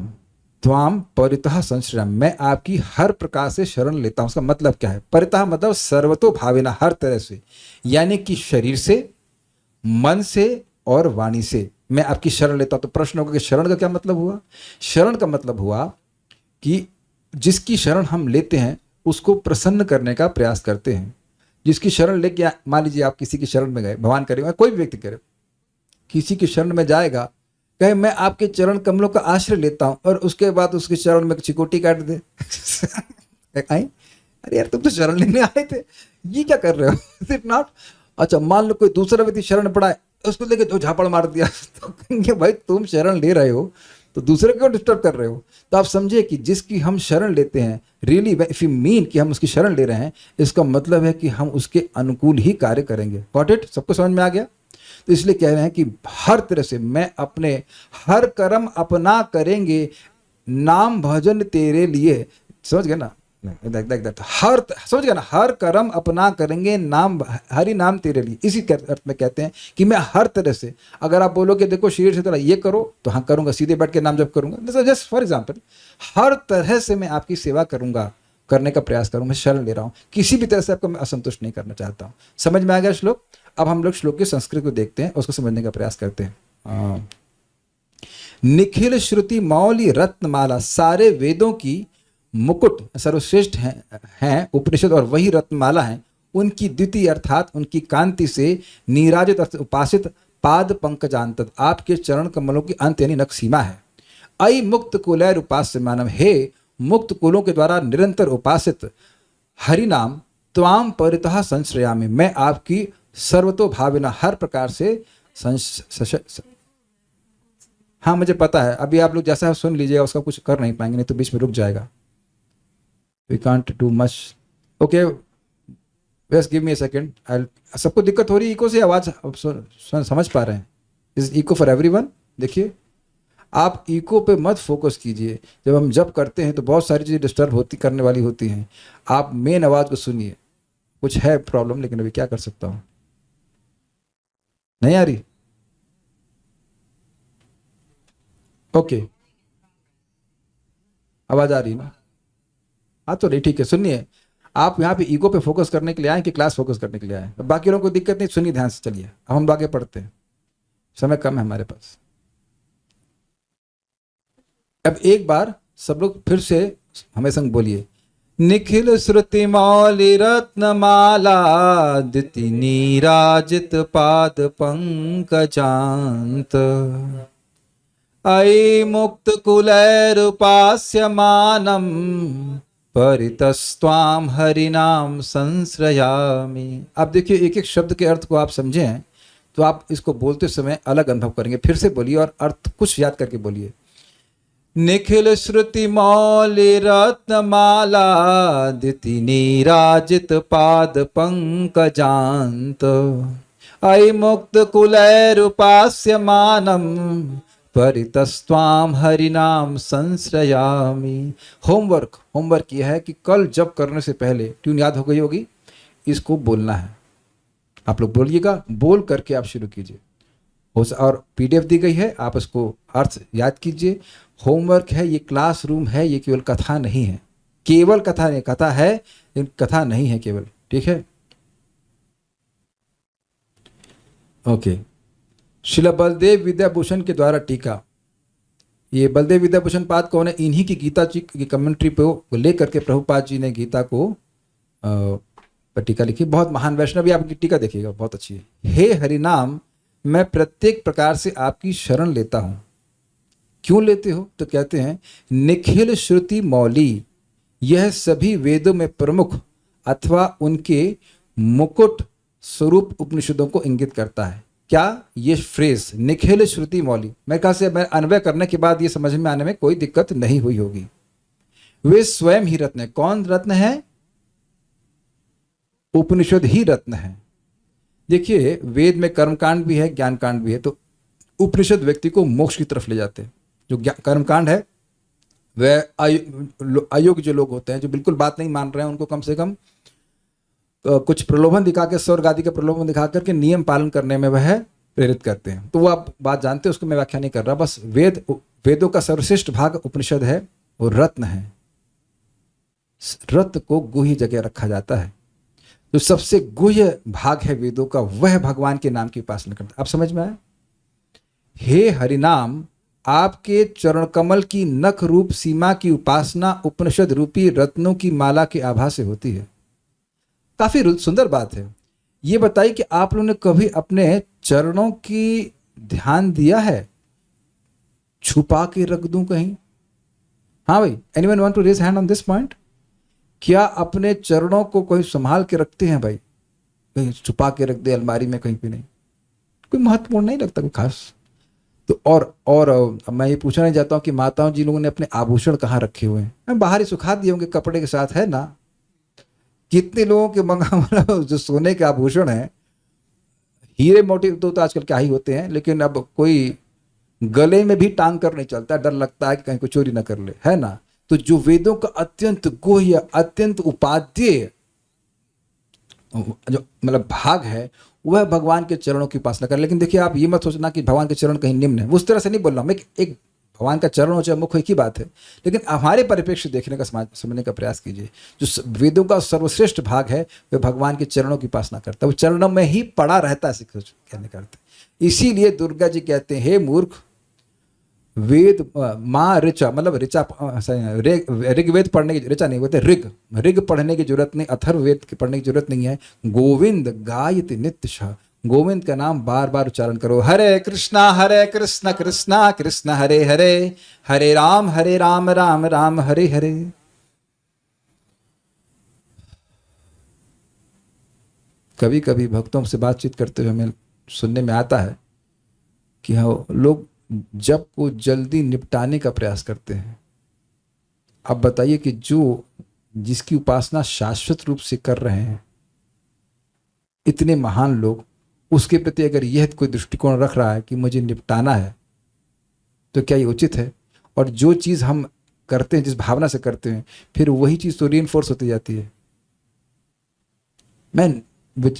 त्वाम परितः संश्रयम, मैं आपकी हर प्रकार से शरण लेता हूं। उसका मतलब क्या है? परितः मतलब सर्वतो भावेना, हर तरह से, यानी कि शरीर से, मन से और वाणी से मैं आपकी शरण लेता हूं। तो प्रश्न होगा कि शरण का क्या मतलब हुआ? शरण का मतलब हुआ कि जिसकी शरण हम लेते हैं उसको प्रसन्न करने का प्रयास करते हैं। जिसकी शरण लेके, मान लीजिए आप किसी की शरण में गए, भगवान करे, कोई भी व्यक्ति करे, किसी की शरण में जाएगा, कहे मैं आपके चरण कमलों का आश्रय लेता हूं, और उसके बाद उसके चरण में चिकोटी काट दे अरे यार तुम तो शरण लेने आए थे, ये क्या कर रहे हो? Is it not? अच्छा, मान लो कोई दूसरा व्यक्ति शरण पड़ा है, उसको लेके दो झापड़ मार दिया तो कहेंगे भाई तुम शरण ले रहे हो तो दूसरे को डिस्टर्ब कर रहे हो। तो आप समझिए कि जिसकी हम शरण लेते हैं, रियली इफ यू मीन कि हम उसकी शरण ले रहे हैं, इसका मतलब है कि हम उसके अनुकूल ही कार्य करेंगे। Got it? सबको समझ में आ गया? तो इसलिए कह रहे हैं कि हर तरह से मैं अपने हर कर्म अपना करेंगे, नाम भजन तेरे लिए। समझ गए ना? हर, समझ गया ना? हर कर्म अपना करेंगे, नाम हरि नाम तेरे लिए। इसी अर्थ में कहते हैं कि मैं हर तरह से, अगर आप बोलोगे देखो शरीर से थोड़ा ये करो तो हाँ करूंगा, सीधे बैठ के नाम जप करूंगा, जस्ट फॉर एग्जाम्पल, हर तरह से मैं आपकी सेवा करूंगा, करने का प्रयास करूंगा, मैं शरण ले रहा हूं, किसी भी तरह से आपको मैं असंतुष्ट नहीं करना चाहता हूं। समझ में आ गया श्लोक? अब हम लोग श्लोक की संस्कृत को देखते हैं, उसको समझने का प्रयास करते हैं। निखिल श्रुति मौली रत्नमाला, सारे वेदों की मुकुट सर्वश्रेष्ठ हैं उपनिषद, और वही रत्नमाला है। उनकी द्वितीय अर्थात उनकी कांति से नीराजित उपासित पाद पंकजांत, आपके चरण कमलों की अंत यानी नख सीमा है। ऐ मुक्त कुलैर उपास्यमानम, हे मुक्त कुलों के द्वारा निरंतर उपासित हरिनाम त्वाम परितः संश्रयामि, मैं आपकी सर्वतो भाविना, हर प्रकार से हाँ मुझे पता है, अभी आप लोग जैसा सुन लीजिएगा उसका कुछ कर नहीं पाएंगे, नहीं तो बीच में रुक जाएगा। We can't do much. Okay, just give me a second. सबको दिक्कत हो रही है इको से? आवाज समझ पा रहे हैं? Is echo for everyone? देखिए, आप इको पे मत फोकस कीजिए। जब हम जब करते हैं तो बहुत सारी चीजें डिस्टर्ब होती करने वाली होती हैं। आप मेन आवाज को सुनिए। कुछ है प्रॉब्लम, लेकिन अभी क्या कर सकता हूं? नहीं आ रही? ओके, आवाज आ रही ना? हाँ तो नहीं, ठीक है। सुनिए, आप यहाँ पे ईगो पे फोकस करने के लिए आए कि क्लास फोकस करने के लिए आए? बाकी लोगों को दिक्कत नहीं, सुनिए ध्यान से। चलिए अब हम आगे पढ़ते हैं, समय कम है हमारे पास। अब एक बार सब लोग फिर से हमें संग बोलिए, निखिल श्रुति मौलि रत्नमाला दिति नीराजित पाद पंकजांत, ऐ मुक्त कुलैर उपास्यमानम परितस्त्वाम हरिनाम संश्रयामि। आप देखिए एक एक शब्द के अर्थ को आप समझें तो आप इसको बोलते समय अलग अनुभव करेंगे। फिर से बोलिए और अर्थ कुछ याद करके बोलिए। निखिल श्रुति मौलि रत्नमाला दिति नीराजित पाद पंकजांत अयि मुक्त कुलैरुपास्यमानम परितस्त्वाम हरिनाम संश्रयामि। होमवर्क यह है कि कल जब करने से पहले ट्यून याद हो गई होगी, इसको बोलना है। आप लोग बोलिएगा, बोल करके आप शुरू कीजिए। और पीडीएफ दी गई है, आप इसको अर्थ याद कीजिए। होमवर्क है, ये क्लासरूम है, ये केवल कथा नहीं है। केवल कथा नहीं, कथा है लेकिन कथा नहीं है केवल, ठीक है। ओके, श्रील बलदेव विद्याभूषण के द्वारा टीका। ये बलदेव विद्याभूषण पाद कौन है? इन्हीं की गीता जी की कमेंट्री पे लेकर के प्रभुपाद जी ने गीता को पर टीका लिखी। बहुत महान वैष्णव, आपकी टीका देखिएगा, बहुत अच्छी है। हे हरिनाम, मैं प्रत्येक प्रकार से आपकी शरण लेता हूं। क्यों लेते हो? तो कहते हैं निखिल श्रुति मौली, यह सभी वेदों में प्रमुख अथवा उनके मुकुट स्वरूप उपनिषदों को इंगित करता है। क्या? ये फ्रेज निखिल श्रुति मौली, मेरे ख्याल से मैं अन्वय करने के बाद ये समझ में आने में कोई दिक्कत नहीं हुई होगी। वे स्वयं ही रत्न है। कौन रत्न है? उपनिषद ही रत्न है। देखिए वेद में कर्मकांड भी है, ज्ञान कांड भी है, तो उपनिषद व्यक्ति को मोक्ष की तरफ ले जाते हैं। जो कर्मकांड है वह अयोग्य जो लोग होते हैं, जो बिल्कुल बात नहीं मान रहे हैं, उनको कम से कम कुछ प्रलोभन दिखा के, स्वर्ग आदि के प्रलोभन दिखा करके नियम पालन करने में वह प्रेरित करते हैं। तो वो आप बात जानते हैं, उसको मैं व्याख्या नहीं कर रहा। बस वेदों का सर्वश्रेष्ठ भाग उपनिषद है, वो रत्न है। रत्न को गुह्य जगह रखा जाता है। जो सबसे गुह्य भाग है वेदों का, वह भगवान के नाम की उपासना करता है। आप समझ में आया? हे हरिनाम, आपके चरण कमल की नख रूप सीमा की उपासना उपनिषद रूपी रत्नों की माला के आभा से होती है। काफी सुंदर बात है। ये बताइए कि आप लोगों ने कभी अपने चरणों की ध्यान दिया है? छुपा के रख दूं कहीं? हाँ भाई, anyone want to raise hand on this point? क्या अपने चरणों को कोई संभाल के रखते हैं भाई? कहीं छुपा के रख दे अलमारी में, कहीं भी नहीं, कोई महत्वपूर्ण नहीं लगता कोई खास। तो और मैं ये पूछना नहीं चाहता हूँ कि माताओं जी लोगों ने अपने आभूषण कहाँ रखे हुए हैं? बाहर ही सुखा दिए होंगे कपड़े के साथ, है ना? कितने लोगों के मंगा जो सोने के आभूषण हैं, हीरे मोती तो आजकल क्या ही होते हैं, लेकिन अब कोई गले में भी टांग कर नहीं चलता, डर लगता है कि कहीं कोई चोरी ना कर ले, है ना? तो जो वेदों का अत्यंत गुह्य, अत्यंत उपादेय जो मतलब भाग है, वह भगवान के चरणों की उपासना कर। लेकिन देखिए, आप ये मत सोचना कि भगवान के चरण कहीं निम्न है, उस तरह से नहीं बोल रहा हूं। एक भगवान का चरण हो चाहे मुख, एक ही बात है, लेकिन हमारे परिप्रेक्ष्य देखने का, समझने का प्रयास कीजिए। जो वेदों का सर्वश्रेष्ठ भाग है, वह भगवान के चरणों की उपासना करता है, वो चरणों में ही पड़ा रहता है, कहने का अर्थ। इसीलिए दुर्गा जी कहते हैं, हे मूर्ख, वेद माँ ऋचा, मतलब ऋचा ऋग्वेद पढ़ने की, ऋचा नहीं बोलते, ऋग पढ़ने की जरूरत नहीं, अथर्ववेद पढ़ने की जरूरत नहीं है। गोविंद गायति नित्य, गोविंद का नाम बार बार उच्चारण करो। हरे कृष्णा कृष्णा कृष्णा हरे हरे, हरे राम राम राम हरे हरे। कभी कभी भक्तों से बातचीत करते हुए हमें सुनने में आता है कि हाँ, लोग जब को जल्दी निपटाने का प्रयास करते हैं। अब बताइए कि जिसकी उपासना शाश्वत रूप से कर रहे हैं, इतने महान लोग, उसके प्रति अगर यह कोई दृष्टिकोण रख रहा है कि मुझे निपटाना है, तो क्या ये उचित है? और जो चीज़ हम करते हैं, जिस भावना से करते हैं, फिर वही चीज़ तो रीइंफोर्स होती जाती है।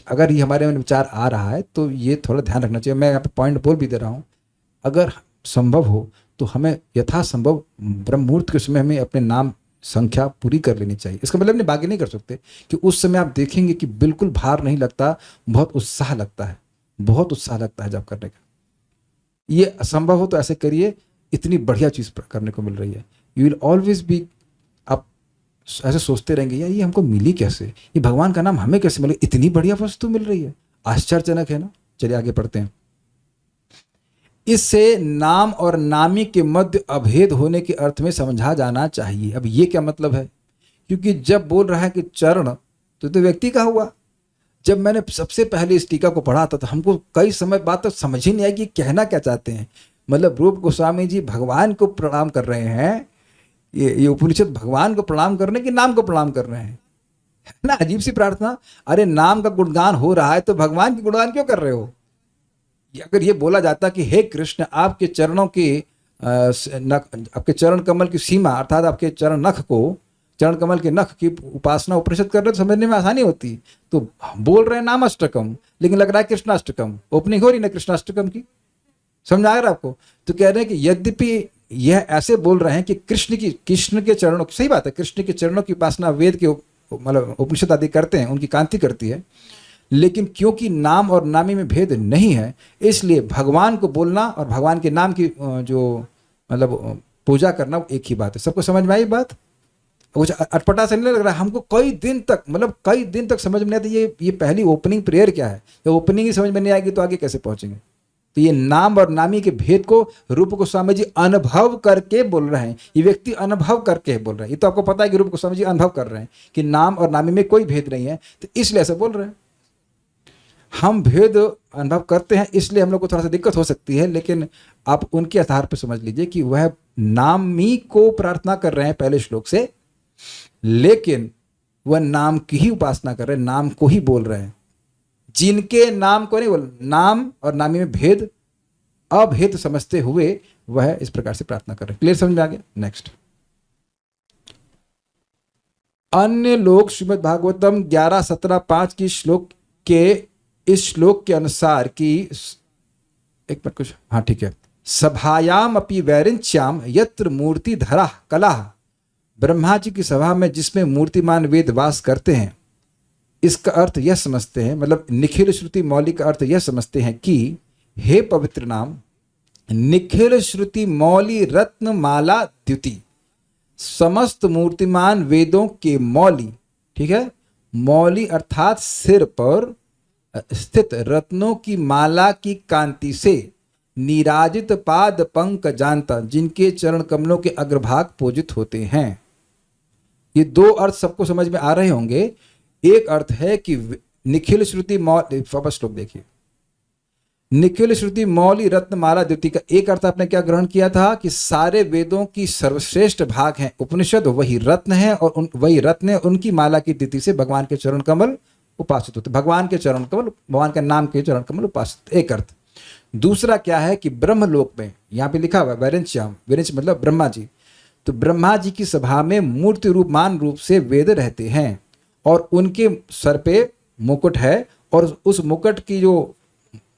अगर ये हमारे मन विचार आ रहा है तो ये थोड़ा ध्यान रखना चाहिए। मैं यहाँ पे पॉइंट बोल भी दे रहा हूँ, अगर संभव हो तो हमें यथासंभव ब्रह्म मुहूर्त के समय हमें अपने नाम संख्या पूरी कर लेनी चाहिए। इसका मतलब नहीं बाकी नहीं कर सकते, कि उस समय आप देखेंगे कि बिल्कुल भार नहीं लगता, बहुत उत्साह लगता है, बहुत उत्साह लगता है जब करने का। ये असंभव हो तो ऐसे करिए, इतनी बढ़िया चीज़ करने को मिल रही है। यू विल ऑलवेज बी, आप ऐसे सोचते रहेंगे, यार ये हमको मिली कैसे, ये भगवान का नाम हमें कैसे मिले, इतनी बढ़िया वस्तु मिल रही है, आश्चर्यजनक है ना। चलिए आगे पढ़ते हैं। इससे नाम और नामी के मध्य अभेद होने के अर्थ में समझा जाना चाहिए। अब ये क्या मतलब है क्योंकि जब बोल रहा है कि चरण, तो व्यक्ति का हुआ। जब मैंने सबसे पहले इस टीका को पढ़ा था तो हमको कई समय बाद तक समझ ही नहीं आया कि कहना क्या चाहते हैं। मतलब रूप गोस्वामी जी भगवान को प्रणाम कर रहे हैं, ये उपनिषद भगवान को प्रणाम करने के नाम को प्रणाम कर रहे हैं, है ना? अजीब सी प्रार्थना। अरे नाम का गुणगान हो रहा है तो भगवान की गुणगान क्यों कर रहे हो? अगर ये बोला जाता कि हे कृष्ण, आपके चरणों की आपके चरण कमल की सीमा अर्थात आपके चरण नख को, चरण कमल के नख की उपासना उपनिषद कर रहे तो समझने में आसानी होती। तो बोल रहे हैं नामाष्टकम, लेकिन लग रहा है कृष्णाष्टकम, ओपनिंग हो रही ना कृष्णाष्टकम की। समझ आ रहा है आपको? तो कह रहे हैं कि यद्यपि यह ऐसे बोल रहे हैं कि कृष्ण के चरणों, सही बात है, कृष्ण के चरणों की उपासना वेद के मतलब उपनिषद आदि करते हैं, उनकी कांति करती है, लेकिन क्योंकि नाम और नामी में भेद नहीं है, इसलिए भगवान को बोलना और भगवान के नाम की जो मतलब पूजा करना एक ही बात है। सबको समझ में आई बात? कुछ अटपटा से नहीं लग रहा? हमको कई दिन तक समझ में नहीं आता ये पहली ओपनिंग प्रेयर क्या है। जब ओपनिंग ही समझ में नहीं आएगी तो आगे कैसे पहुंचेंगे? तो ये नाम और नामी के भेद को रूप गोस्वामी जी अनुभव करके बोल रहे हैं। ये व्यक्ति अनुभव करके बोल रहे हैं। ये तो आपको पता है कि रूप गोस्वामी जी अनुभव कर रहे हैं कि नाम और नामी में कोई भेद नहीं है, तो इसलिए ऐसे बोल रहे हैं। हम भेद अनुभव करते हैं इसलिए हम लोग को थोड़ा सा दिक्कत हो सकती है, लेकिन आप उनके आधार पर समझ लीजिए कि वह नामी को प्रार्थना कर रहे हैं पहले श्लोक से, लेकिन वह नाम की ही उपासना कर रहे हैं, नाम को ही बोल रहे हैं। जिनके नाम को नहीं बोल, नाम और नामी में भेद अभेद समझते हुए वह इस प्रकार से प्रार्थना कर रहे हैं। क्लियर समझ में आ गया? नेक्स्ट, अन्य लोग श्रीमद् भागवतम 11:17-5 की श्लोक के इस श्लोक के अनुसार की एक मिनट कुछ, हाँ ठीक है, सभायाम अपि वैरिंच्याम यत्र मूर्ति धरा कला, ब्रह्मा जी की सभा में जिसमें मूर्तिमान वेद वास करते हैं, इसका अर्थ यह समझते हैं, मतलब निखिल श्रुति मौलिक का अर्थ यह समझते हैं कि हे पवित्र नाम, निखिल श्रुति मौली रत्न माला द्युति, समस्त मूर्तिमान वेदों के मौली, ठीक है, मौली अर्थात सिर पर स्थित रत्नों की माला की कांति से नीराजित पाद पंक जानता, जिनके चरण कमलों के अग्रभाग पूजित होते हैं। ये दो अर्थ सबको समझ में आ रहे होंगे। एक अर्थ है कि निखिल श्रुति मौली, श्लोक देखिए, निखिल श्रुति मौली रत्नमाला द्युति का एक अर्थ आपने क्या ग्रहण किया था कि सारे वेदों की सर्वश्रेष्ठ भाग हैं उपनिषद, वही रत्न है और वही रत्न है, उनकी माला की द्युति से भगवान के चरण कमल उपासित होते, भगवान के चरण कमल, भगवान के नाम के चरण कमल उपासित, एक अर्थ। दूसरा क्या है कि ब्रह्मलोक में, यहां पे लिखा हुआ वैरिंच्याम, वैरिंच मतलब ब्रह्मा जी, तो ब्रह्मा जी की सभा में मूर्ति रूपमान रूप से वेद रहते हैं और उनके सर पे मुकुट है और उस मुकुट की जो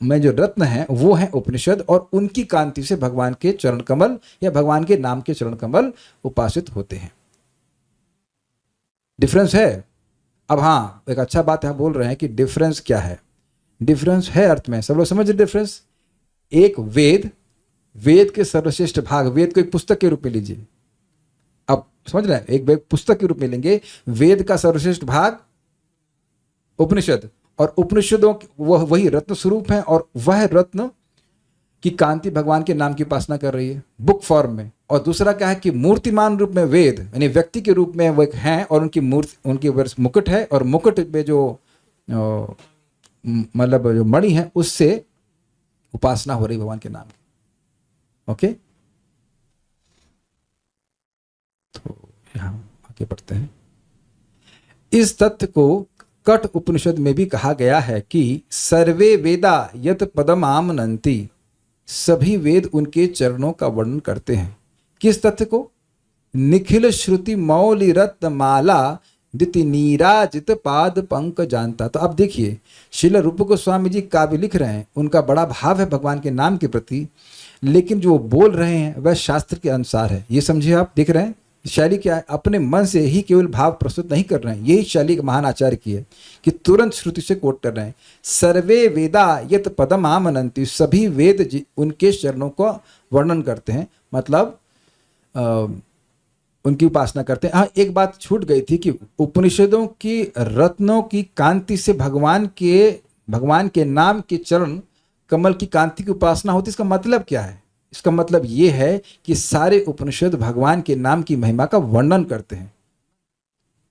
में जो रत्न है वो है उपनिषद और उनकी कांति से भगवान के चरण कमल या भगवान के नाम के चरण कमल उपासित होते हैं। डिफरेंस है। अब हाँ, एक अच्छा बात यहाँ बोल रहे हैं कि डिफरेंस क्या है। डिफरेंस है अर्थ में, सब लोग समझ रहे डिफरेंस। एक वेद, वेद के सर्वश्रेष्ठ भाग, वेद को एक पुस्तक के रूप में लीजिए, अब समझ रहे हैं, एक वेद पुस्तक के रूप में लेंगे, वेद का सर्वश्रेष्ठ भाग उपनिषद, और उपनिषदों वही रत्न स्वरूप है और वह रत्न की कांति भगवान के नाम की उपासना कर रही है बुक फॉर्म में। और दूसरा क्या है कि मूर्तिमान रूप में वेद यानी व्यक्ति के रूप में वो हैं और उनकी मूर्ति, उनकी मुकुट है और मुकुट में जो मतलब जो मणि है उससे उपासना हो रही भगवान के नाम की। ओके, तो यहां आगे बढ़ते हैं। इस तथ्य को कठ उपनिषद में भी कहा गया है कि सर्वे वेदा यत पदम आमनंती, सभी वेद उनके चरणों का वर्णन करते हैं। किस तथ्य को? निखिल श्रुति मौली रत्न माला दिति नीराजित पाद पंक जानता। तो अब देखिए, श्रील रूप गोस्वामी जी काव्य लिख रहे हैं, उनका बड़ा भाव है भगवान के नाम के प्रति, लेकिन जो बोल रहे हैं वह शास्त्र के अनुसार है। ये समझिए, आप देख रहे हैं शैली क्या है, अपने मन से ही केवल भाव प्रस्तुत नहीं कर रहे हैं। यही शैली महान आचार्य की है कि तुरंत श्रुति से कोट कर रहे हैं। सर्वे वेदा यत पदम आमनंती, सभी वेद उनके चरणों को वर्णन करते हैं, मतलब उनकी उपासना करते हैं। हाँ, एक बात छूट गई थी कि उपनिषदों की रत्नों की कांति से भगवान के नाम के चरण कमल की कांति की उपासना होती। इसका मतलब क्या है? इसका मतलब ये है कि सारे उपनिषद भगवान के नाम की महिमा का वर्णन करते हैं।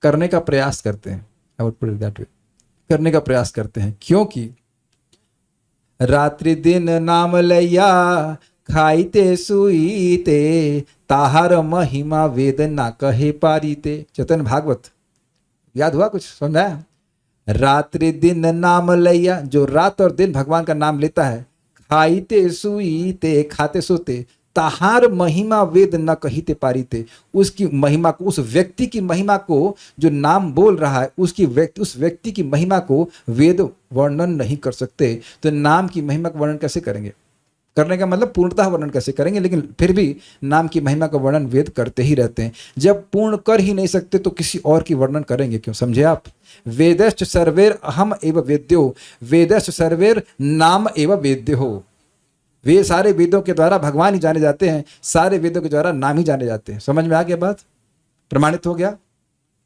करने का प्रयास करते हैं, I would put it that way, करने का प्रयास करते हैं, क्योंकि रात्रि दिन नाम लैया खाईते सुईते ताहार महिमा वेद ना कहे पारीते। चैतन्य भागवत याद हुआ, कुछ समझा? रात्रि दिन नाम लैया, जो रात और दिन भगवान का नाम लेता है, खाईते सुईते, खाते सोते, ताहार महिमा वेद न कहीते पारीते, उसकी महिमा को, उस व्यक्ति की महिमा को जो नाम बोल रहा है, उस व्यक्ति की महिमा को वेद वर्णन नहीं कर सकते। तो नाम की महिमा का वर्णन कैसे करेंगे? करने का मतलब पूर्णतः वर्णन कैसे करेंगे, लेकिन फिर भी नाम की महिमा का वर्णन वेद करते ही रहते हैं। जब पूर्ण कर ही नहीं सकते तो किसी और की वर्णन करेंगे क्यों? समझे आप? वेदश्च सर्वेर अहम एव वेद्यो, वेदश्च सर्वेर नाम एव वेद्यो हो। वे सारे वेदों के द्वारा भगवान ही जाने जाते हैं, सारे वेदों के द्वारा नाम ही जाने जाते हैं। समझ में आ गया बात? प्रमाणित हो गया?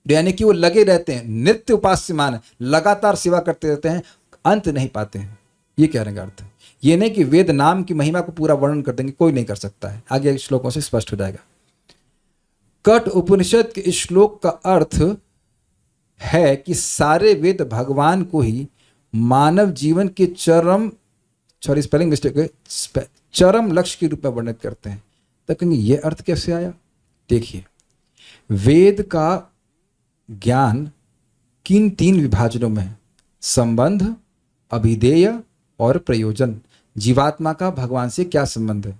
यानी कि वो लगे रहते हैं, नित्य उपास्यमान, लगातार सेवा करते रहते हैं, अंत नहीं पाते हैं। ये कह रहे हैं अर्थ। ये नहीं कि वेद नाम की महिमा को पूरा वर्णन कर देंगे, कोई नहीं कर सकता है। आगे श्लोकों से स्पष्ट हो जाएगा। कठ उपनिषद के इस श्लोक का अर्थ है कि सारे वेद भगवान को ही मानव जीवन के चरम, सॉरी स्पेलिंग मिस्टेक है, चरम लक्ष्य के रूप में वर्णित करते हैं। तो कहेंगे ये अर्थ कैसे आया? देखिए, वेद का ज्ञान किन 3 विभाजनों में है? संबंध, अभिधेय और प्रयोजन। जीवात्मा का भगवान से क्या संबंध है?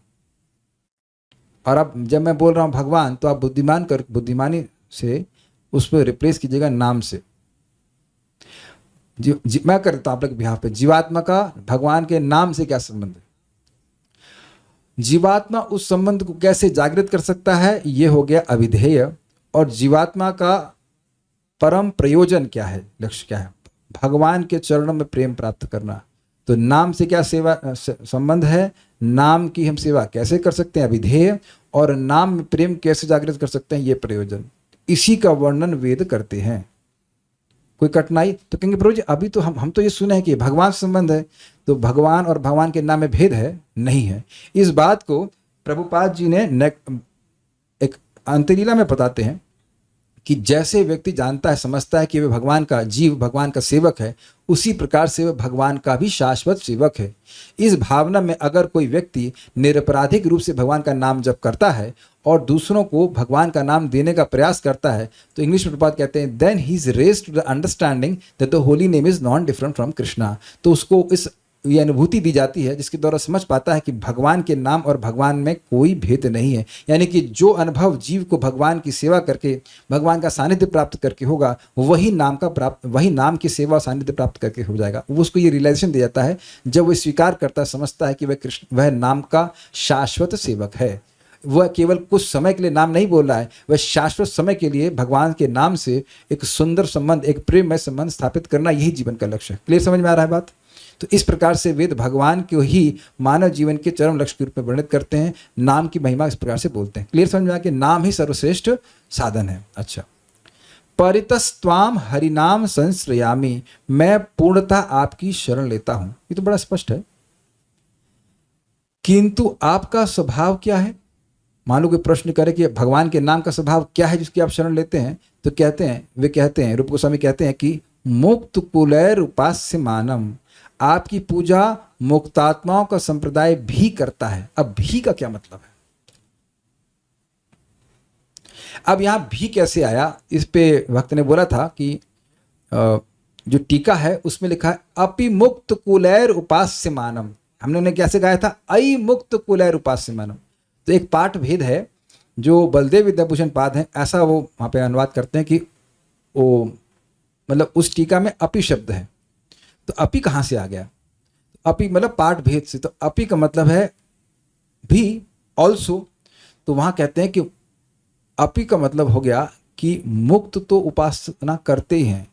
और अब जब मैं बोल रहा हूं भगवान, तो आप बुद्धिमानी से उस पर रिप्लेस कीजिएगा नाम से। मैं करता हूं आप लोग के बिहाफ पे। जीवात्मा का भगवान के नाम से क्या संबंध है? जीवात्मा उस संबंध को कैसे जागृत कर सकता है, ये हो गया अभिधेय। और जीवात्मा का परम प्रयोजन क्या है, लक्ष्य क्या है? भगवान के चरणों में प्रेम प्राप्त करना। तो नाम से क्या सेवा संबंध है? नाम की हम सेवा कैसे कर सकते हैं, अभिधेय। और नाम में प्रेम कैसे जागृत कर सकते हैं, ये प्रयोजन। इसी का वर्णन वेद करते हैं। कोई कठिनाई? तो कहेंगे प्रभु जी अभी तो हम तो ये सुने हैं कि भगवान से संबंध है, तो भगवान और भगवान के नाम में भेद है? नहीं है। इस बात को प्रभुपाद जी ने एक अंतलीला में बताते हैं कि जैसे व्यक्ति जानता है, समझता है कि वह भगवान का जीव, भगवान का सेवक है, उसी प्रकार से वह भगवान का भी शाश्वत सेवक है। इस भावना में अगर कोई व्यक्ति निरपराधिक रूप से भगवान का नाम जप करता है और दूसरों को भगवान का नाम देने का प्रयास करता है, तो इंग्लिश में प्रभुपाद कहते हैं then he is raised to the understanding that the holy name is not different from Krishna. तो उसको ये अनुभूति दी जाती है जिसके द्वारा समझ पाता है कि भगवान के नाम और भगवान में कोई भेद नहीं है। यानी कि जो अनुभव जीव को भगवान की सेवा करके, भगवान का सानिध्य प्राप्त करके होगा, वही नाम की सेवा सानिध्य प्राप्त करके हो जाएगा। वो उसको ये रियलाइजेशन दिया जाता है जब वो स्वीकार करता है, समझता है कि वह नाम का शाश्वत सेवक है। वह केवल कुछ समय के लिए नाम नहीं बोल रहा है, वह शाश्वत समय के लिए भगवान के नाम से एक सुंदर संबंध, एक प्रेममय संबंध स्थापित करना, यही जीवन का लक्ष्य है। क्लियर समझ में आ रहा है बात? तो इस प्रकार से वेद भगवान को ही मानव जीवन के चरम लक्ष्य के रूप में वर्णित करते हैं। नाम की महिमा इस प्रकार से बोलते हैं। क्लियर समझ में आ कि नाम ही सर्वश्रेष्ठ साधन है। अच्छा, परितस्त्वाम हरिनाम संश्रयामि, मैं पूर्णतः आपकी शरण लेता हूं। ये तो बड़ा स्पष्ट है। किंतु आपका स्वभाव क्या है? मान लो कोई प्रश्न करे कि भगवान के नाम का स्वभाव क्या है जिसकी आप शरण लेते हैं, तो वे कहते हैं, रूप गोस्वामी कहते हैं कि मुक्त कुलैर उपास्य मानम, आपकी पूजा मुक्तात्माओं का संप्रदाय भी करता है। अब भी का क्या मतलब है? अब यहां भी कैसे आया, इस पे भक्त ने बोला था कि जो टीका है उसमें लिखा है अपि मुक्त कुलैर उपास्य मानम। हमने उन्हें कैसे गाया था? अई मुक्त कुलैर उपास्य मानम। तो एक पाठ भेद है जो बलदेव विद्याभूषण पाद है, ऐसा वो वहां पे अनुवाद करते हैं कि वो मतलब उस टीका में अपि शब्द है। तो अपि कहाँ से आ गया? अपि मतलब पाठ भेद से। तो अपि का मतलब है भी, ऑल्सो। तो वहां कहते हैं कि अपि का मतलब हो गया कि मुक्त तो उपासना करते ही हैं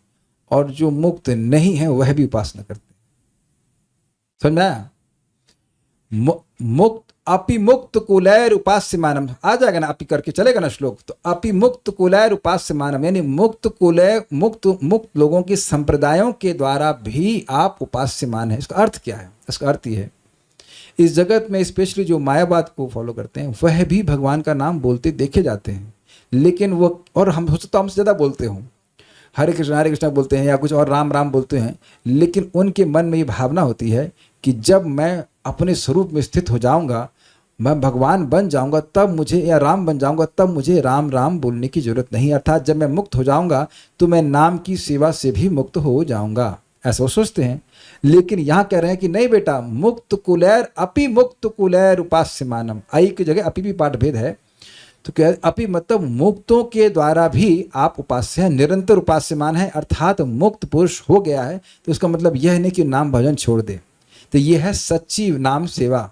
और जो मुक्त नहीं है वह भी उपासना करते हैं। समझ आया? मुक्त, अपि मुक्त कुलैर उपास्य मानम आ जाएगा ना, अपि करके चलेगा ना श्लोक। तो अपि मुक्त कुलैर उपास्य मानम, यानी मुक्त लोगों के संप्रदायों के द्वारा भी आप उपास्यमान है। इसका अर्थ क्या है? इसका अर्थ ये है, इस जगत में स्पेशली जो मायावाद को फॉलो करते हैं वह भी भगवान का नाम बोलते देखे जाते हैं, लेकिन वो, और हम हो सकता हमसे ज्यादा बोलते हों, हरे कृष्णा बोलते हैं या कुछ और राम राम बोलते हैं, लेकिन उनके मन में ये भावना होती है कि जब मैं अपने स्वरूप में स्थित हो जाऊंगा, मैं भगवान बन जाऊंगा, तब मुझे, या राम बन जाऊंगा, तब मुझे राम राम बोलने की जरूरत नहीं। अर्थात जब मैं मुक्त हो जाऊंगा तो मैं नाम की सेवा से भी मुक्त हो जाऊंगा, ऐसा वो सोचते हैं। लेकिन यहाँ कह रहे हैं कि नहीं बेटा, मुक्त कुलैर अपि मुक्त कुलैर उपास्यमानम। आई की जगह अपि भी पाठ भेद है, तो क्या अपि मतलब मुक्तों के द्वारा भी आप उपास्य हैं, निरंतर उपास्यमान है, अर्थात मुक्त पुरुष हो गया है। तो इसका मतलब यह नहीं कि नाम भजन छोड़ दे। तो यह है सच्ची नाम सेवा,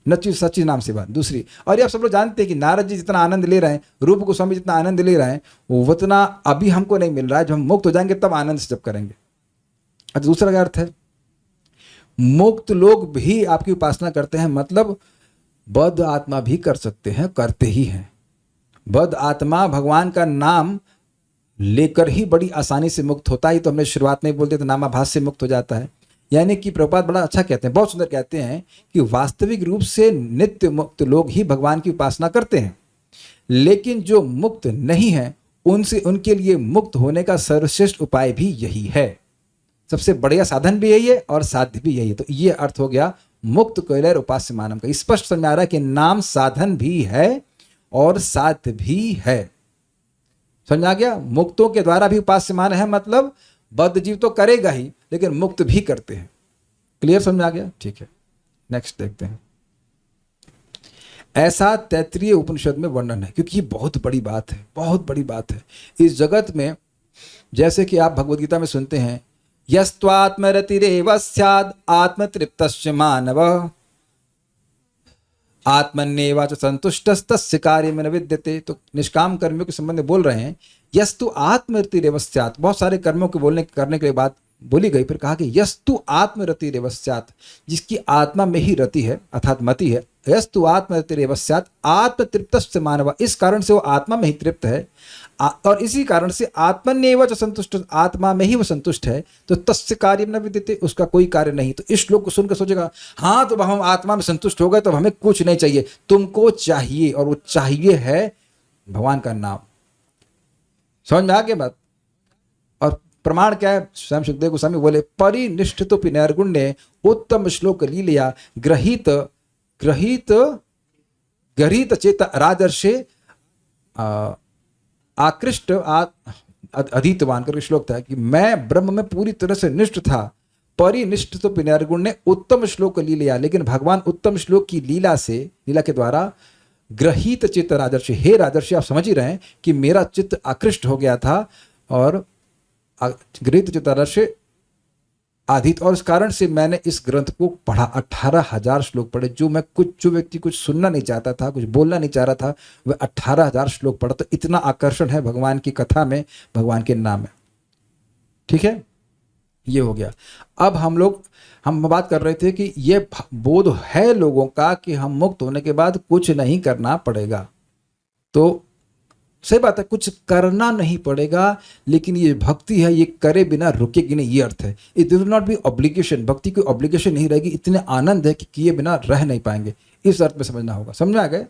नच्ची सच्ची नाम सेवा। दूसरी, और ये आप सब लोग जानते हैं कि नारद जी जितना आनंद ले रहे हैं, रूप गोस्वामी जितना आनंद ले रहे हैं, वो उतना अभी हमको नहीं मिल रहा है। जब हम मुक्त हो जाएंगे तब आनंद से जब करेंगे। अच्छा, दूसरा क्या अर्थ है? मुक्त लोग भी आपकी उपासना करते हैं, मतलब बद्ध आत्मा भी कर सकते हैं, करते ही हैं। बद्ध आत्मा भगवान का नाम लेकर ही बड़ी आसानी से मुक्त होता है। तो हमने शुरुआत में बोलते तो नामाभास से मुक्त हो जाता है। यानी कि प्रभुपाद बड़ा अच्छा कहते हैं, बहुत सुंदर कहते हैं कि वास्तविक रूप से नित्य मुक्त लोग ही भगवान की उपासना करते हैं, लेकिन जो मुक्त नहीं है उनसे, उनके लिए मुक्त होने का सर्वश्रेष्ठ उपाय भी यही है। सबसे बढ़िया साधन भी यही है और साध्य भी यही है। तो ये अर्थ हो गया मुक्त कैलैर उपास्यमानम का। स्पष्ट समझ आ रहा है कि नाम साधन भी है और साध्य भी है। समझ आ गया? मुक्तों के द्वारा भी उपास्यमान है, मतलब बद्ध जीव तो करेगा ही, लेकिन मुक्त भी करते हैं। क्लियर समझ आ गया? ठीक है, नेक्स्ट देखते हैं। ऐसा तैत्तिरीय उपनिषद में वर्णन है, क्योंकि ये बहुत बड़ी बात है, बहुत बड़ी बात है इस जगत में। जैसे कि आप भगवद गीता में सुनते हैं, यस्त्वात्मरतिरेव स्याद् आत्मतृप्तस्य मानवः आत्मन्येवाच संतुष्टस्तस्य कार्यं न विद्यते। तो निष्काम कर्मियों के संबंध में बोल रहे हैं, यस्तु आत्मरतिरेव स्यात्। बहुत सारे कर्मों के बोलने करने के बाद बोली गई, फिर कहा कि यस्तु आत्मरतिरेव स्यात्, जिसकी आत्मा में ही रति है अर्थात मति है। यस्तु आत्मरतिरेव स्यात् आत्मतृप्तस्य मानवः, इस कारण से वो आत्मा में ही तृप्त है और इसी कारण से आत्मन्येव च संतुष्ट, आत्मा में ही वो संतुष्ट है। तो तस्य कार्यं न विद्यते, उसका कोई कार्य नहीं। तो इस श्लोक को सुनकर सोचेगा, हाँ तो हम आत्मा में संतुष्ट हो गए तो हमें कुछ नहीं चाहिए। तुमको चाहिए, और वो चाहिए है भगवान का नाम। समझ में आ गया बात? और प्रमाण क्या है? स्वयं सुखदेव गोस्वामी बोले, परिनिष्ठितो नैर्गुण्ये उत्तम श्लोक लीलया ग्रहीत ग्रहीत गरीत चेत राजर्षे आकृष्ट अधीतवान करके श्लोक था कि मैं ब्रह्म में पूरी तरह से निष्ठ था। परिनिष्ठ तो निर्गुण ने उत्तम श्लोक ली लिया, लेकिन भगवान उत्तम श्लोक की लीला से, लीला के द्वारा ग्रहीत चित्त राजर्षि, हे राजर्षि आप समझ ही रहे हैं कि मेरा चित्त आकृष्ट हो गया था और गृहीत चित्त राजर्षि आधित, और इस कारण से मैंने इस ग्रंथ को पढ़ा। 18,000 श्लोक पढ़े। जो व्यक्ति कुछ सुनना नहीं चाहता था, कुछ बोलना नहीं चाह रहा था, वह 18,000 श्लोक पढ़ा। तो इतना आकर्षण है भगवान की कथा में, भगवान के नाम में। ठीक है, ये हो गया। अब हम बात कर रहे थे कि ये बोध है लोगों का कि हम मुक्त होने के बाद कुछ नहीं करना पड़ेगा। तो सही बात है, कुछ करना नहीं पड़ेगा, लेकिन ये भक्ति है, ये करे बिना रुकेगी नहीं, ये अर्थ है। It will not be obligation, भक्ति कोई ऑब्लिगेशन नहीं रहेगी। इतने आनंद है कि किए बिना रह नहीं पाएंगे, इस अर्थ में समझना होगा। समझ आ गए?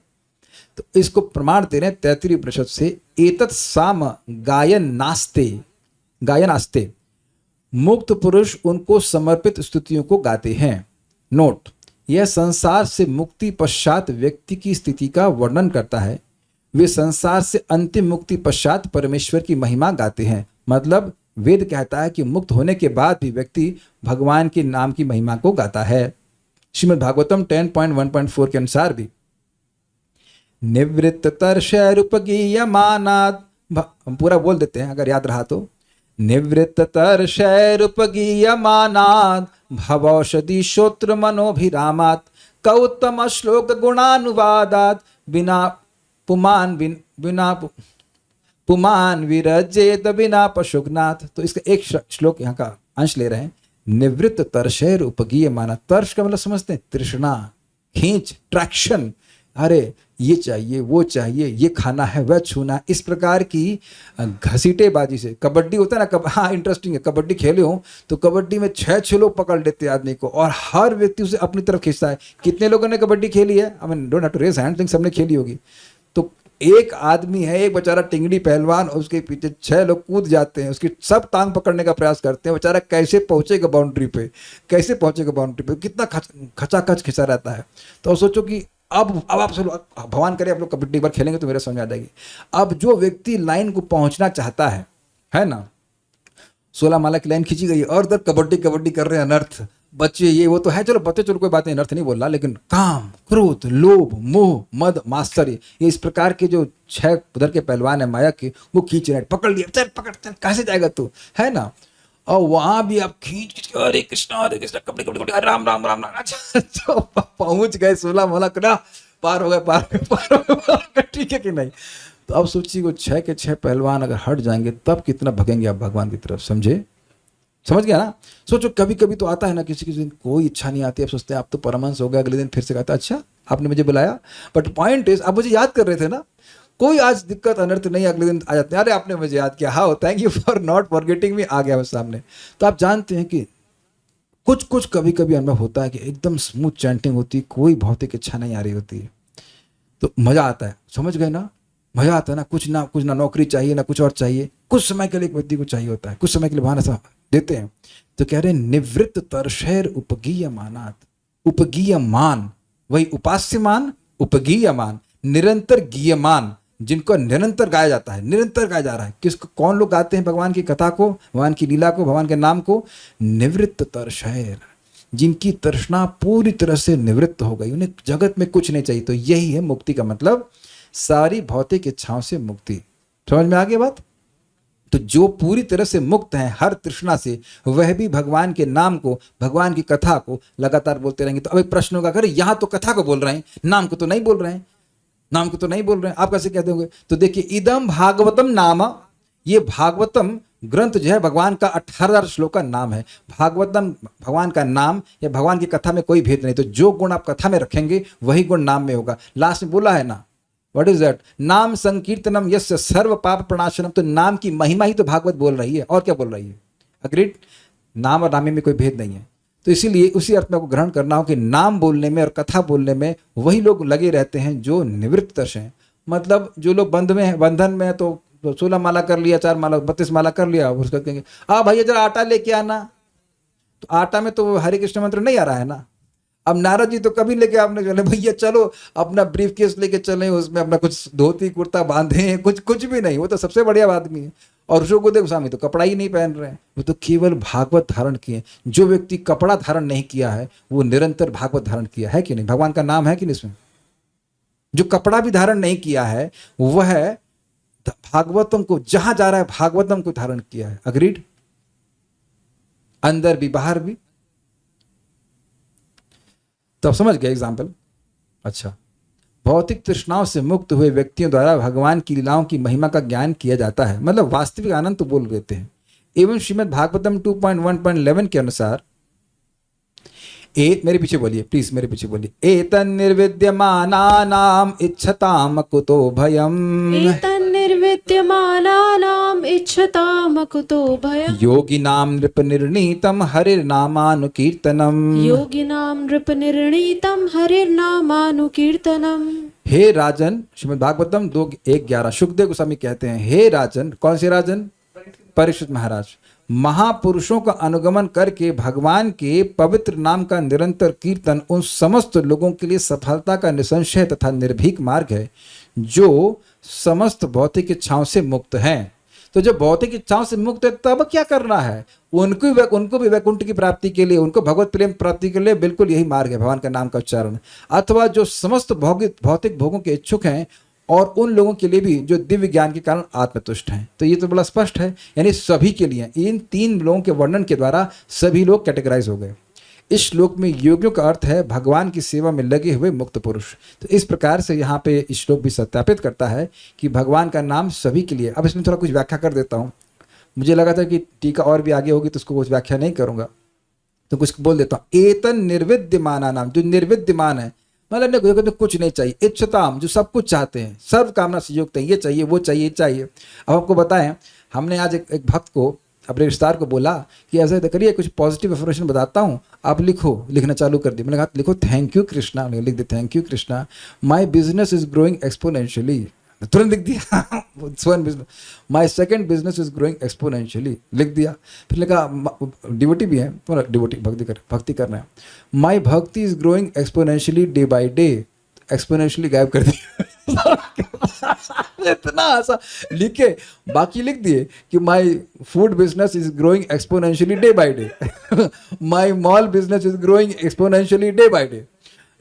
तो इसको प्रमाण दे रहे हैं तैत्तिरीय उपनिषद से। एतत् साम गायनास्ते, गायनास्ते, मुक्त पुरुष उनको समर्पित स्तुतियों को गाते हैं। नोट, यह संसार से मुक्ति पश्चात व्यक्ति की स्थिति का वर्णन करता है। वे संसार से अंतिम मुक्ति पश्चात परमेश्वर की महिमा गाते हैं। मतलब वेद कहता है कि मुक्त होने के बाद भी व्यक्ति भगवान के नाम की महिमा को गाता है। श्रीमद् भागवतम 10.1.4 के अनुसार भी निवृत्त तर्षैरुपगीयमानात्, हम पूरा बोल देते हैं अगर याद रहा तो, निवृत्त तर्षैरुपगीयमानात् भवौषधि श्रोत्र मनोभिरामात् कौत्तम श्लोक गुणानुवादात् बिना पुमान विरजेत बिना पशुघ्नाथ। तो इसका एक श्लोक यहाँ का अंश ले रहे हैं। निवृत्त तर्षैर उपगीय माना, तर्ष का मतलब समझते हैं तृष्णा, खींच, ट्रैक्शन। अरे ये चाहिए, वो चाहिए, ये खाना है, वह छूना, इस प्रकार की घसीटेबाजी से। कबड्डी होता है ना, हाँ इंटरेस्टिंग है, कबड्डी खेले हो तो कबड्डी में 6 लोग पकड़ लेते हैं आदमी को और हर व्यक्ति उसे अपनी तरफ खींचता है। कितने लोगों ने कबड्डी खेली है? I mean don't have to raise hand, think सबने खेली होगी। तो एक आदमी है, एक बेचारा टिंगड़ी पहलवान, और उसके पीछे 6 लोग कूद जाते हैं, उसकी सब टांग पकड़ने का प्रयास करते हैं, बेचारा कैसे पहुंचेगा बाउंड्री पे, कैसे पहुंचेगा बाउंड्री पे, कितना खचाखच खिंचा रहता है। तो अब सोचो कि अब आप भगवान करे आप लोग कबड्डी बार खेलेंगे तो मेरे समझ आ जाएगी। अब जो व्यक्ति लाइन को पहुंचना चाहता है ना, 16 माला की लाइन खींची गई और उधर कबड्डी कबड्डी कर रहे हैं, अनर्थ बच्चे ये वो तो है, चलो बच्चे चलो कोई बात नहीं, अनर्थ नहीं बोल रहा, लेकिन काम, क्रोध, लोभ, मोह, मद, मात्सर्य, ये इस प्रकार के जो 6 उधर के पहलवान है माया के, वो खींच रहे हैं, पकड़ लिया, चल पकड़, चल कैसे जाएगा तू, है ना। और वहां भी आप खींच खींच के हरे कृष्णा कबड्डी कबड्डी कबड्डी, राम राम राम राम, अच्छा तो पहुंच गए 16 माला करा, पार हो गए, पार हो गए, ठीक है कि नहीं। तो अब सोचिए वो 6 के 6 पहलवान अगर हट जाएंगे तब कितना भगेंगे आप भगवान की तरफ, समझे, समझ गया ना। सोचो कभी कभी तो आता है ना, किसी दिन कोई इच्छा नहीं आती, अब सोचते हैं आप तो परमहंस हो गए, अगले दिन फिर से कहता है अच्छा आपने मुझे बुलाया, बट पॉइंट इज आप मुझे याद कर रहे थे ना, कोई आज दिक्कत अनर्थ नहीं, अगले दिन आ जाते हैं, अरे आपने मुझे याद किया, हाँ thank you for not forgetting me, आ गया बस सामने। तो आप जानते हैं कि कुछ कुछ कभी कभी अनुभव होता है कि एकदम स्मूथ चैंटिंग होती है, कोई भौतिक इच्छा नहीं आ रही होती है, तो मजा आता है, समझ गए ना, मजा आता है ना, कुछ ना नौकरी चाहिए ना कुछ और चाहिए, कुछ समय के लिए एक व्यक्ति को चाहिए होता है, कुछ समय के लिए भगवान ऐसा देते हैं। तो कह रहे हैं निवृत्त तरशैर उपगीयमानात्, उपगीयमान वही उपास्यमान, उपगीयमान निरंतर गीयमान, जिनको निरंतर गाया जाता है, निरंतर गाया जा रहा है। किसको, कौन लोग गाते हैं भगवान की कथा को, भगवान की लीला को, भगवान के नाम को, निवृत्त तरशैर, जिनकी तृष्णा पूरी तरह से निवृत्त हो गई, उन्हें जगत में कुछ नहीं चाहिए। तो यही है मुक्ति का मतलब, सारी भौतिक इच्छाओं से मुक्ति। समझ में आ गई बात। तो जो पूरी तरह से मुक्त है हर तृष्णा से, वह भी भगवान के नाम को, भगवान की कथा को लगातार बोलते रहेंगे। तो अब एक प्रश्न होगा, अरे यहां तो कथा को बोल रहे हैं, नाम को तो नहीं बोल रहे हैं, नाम को तो नहीं बोल रहे हैं, आप कैसे कहते होंगे। तो देखिए, इदम भागवतम नाम, ये भागवतम ग्रंथ जो है भगवान का 18,000 श्लोक का नाम है। भागवतम भगवान का नाम या भगवान की कथा में कोई भेद नहीं। तो जो गुण आप कथा में रखेंगे वही गुण नाम में होगा। लास्ट में बोला है ना, व्हाट इज दैट, नाम संकीर्तनम यस्य सर्व पाप प्रणाशनम। तो नाम की महिमा ही तो भागवत बोल रही है, और क्या बोल रही है, अग्रीड। नाम और नामे में कोई भेद नहीं है। तो इसीलिए उसी अर्थ में आपको ग्रहण करना हो कि नाम बोलने में और कथा बोलने में वही लोग लगे रहते हैं जो निवृत्त दर्श हैं। मतलब जो लोग बंधन में है तो 16 माला कर लिया, 4 माला 32 माला कर लिया, उसका कहेंगे भैया जरा आटा लेके आना, तो आटा में तो हरे कृष्ण मंत्र नहीं आ रहा है ना। अब नारद जी तो कभी लेके आपने चले, भैया चलो अपना ब्रीफ केस लेके चले, उसमें अपना कुछ धोती कुर्ता बांधे हैं, कुछ भी नहीं, वो तो सबसे बढ़िया आदमी है। और ऋषिकेश गोस्वामी तो कपड़ा ही नहीं पहन रहे हैं, वो तो केवल भागवत धारण किए। जो व्यक्ति कपड़ा धारण नहीं किया है वो निरंतर भागवत धारण किया है कि नहीं, भगवान का नाम है कि नहीं इसमें। जो कपड़ा भी धारण नहीं किया है वह भागवतम को, जहां जा रहा है भागवतम को धारण किया है। अग्रीड, अंदर भी बाहर भी। तो आप समझ गए एग्जाम्पल। अच्छा, भौतिक तृष्णाओं से मुक्त हुए व्यक्तियों द्वारा भगवान की लीलाओं की महिमा का ज्ञान किया जाता है, मतलब वास्तविक आनंद तो बोल देते हैं। एवं श्रीमद् भागवतम 2.1.11 के अनुसार, मेरे पीछे बोलिए प्लीज, मेरे पीछे बोलिए। एतन्निर्विद्यमानानाम इच्छताम कुतो भयम्, एतन्निर्विद्यमानानाम इच्छताम कुतो भयम्, योगिनां नृपनिर्णीतं हरिर्नामानुकीर्तनम्, योगिनां नृपनिर्णीतं हरिर्नामानुकीर्तनम्। हे राजन, श्रीमद् भागवतम 2.1.11, सुखदेव गोस्वामी कहते हैं, हे राजन, कौन से राजन, परीक्षित महाराज, महापुरुषों का अनुगमन करके भगवान के पवित्र नाम का निरंतर कीर्तन उन समस्त लोगों के लिए सफलता का निसंशय तथा निर्भीक मार्ग है जो समस्त भौतिक इच्छाओं से मुक्त हैं। तो जो भौतिक इच्छाओं से मुक्त है तब क्या करना है, उनको भी वैकुंठ की प्राप्ति के लिए, उनको भगवत प्रेम प्राप्ति के लिए बिल्कुल यही मार्ग है, भगवान का नाम का उच्चारण। अथवा जो समस्त भौतिक भोगों के इच्छुक हैं और उन लोगों के लिए भी जो दिव्य ज्ञान के कारण आत्मतुष्ट हैं। तो ये तो बड़ा स्पष्ट है, यानी सभी के लिए। इन 3 लोगों के वर्णन के द्वारा सभी लोग कैटेगराइज हो गए। इस श्लोक में योगियों का अर्थ है भगवान की सेवा में लगे हुए मुक्त पुरुष। तो इस प्रकार से यहाँ पे इस श्लोक भी सत्यापित करता है कि भगवान का नाम सभी के लिए। अब इसमें थोड़ा कुछ व्याख्या कर देता हूँ। मुझे लगा था कि टीका और भी आगे होगी तो उसको कुछ व्याख्या नहीं करूँगा, तो कुछ बोल देता हूँ। एतन निर्विद्यमाना नाम, जो निर्विद्यमान है, मतलब कुछ नहीं चाहिए। इच्छताम, जो सब कुछ चाहते हैं, सर्व कामना से युक्त है, ये चाहिए वो चाहिए ये चाहिए। अब आपको बताएं, हमने आज एक भक्त को, अपने रिश्तेदार को बोला कि ऐसा करिए, कुछ पॉजिटिव इन्फॉर्मेशन बताता हूँ, आप लिखना चालू कर दिया। मैंने कहा लिखो थैंक यू कृष्णा, लिख दे thank you Krishna, my business is growing exponentially. तुरंत लिख दिया स्वयं business, my second business is growing exponentially, लिख दिया। फिर लिखा, डिवोटी भी है, डिवोटी भक्ति कर रहे हैं, माई भक्ति is growing exponentially day by day, exponentially गायब कर दिया इतना ऐसा लिखे, बाकी लिख दिए कि my food business is growing exponentially day by day, my mall business is growing exponentially day by day.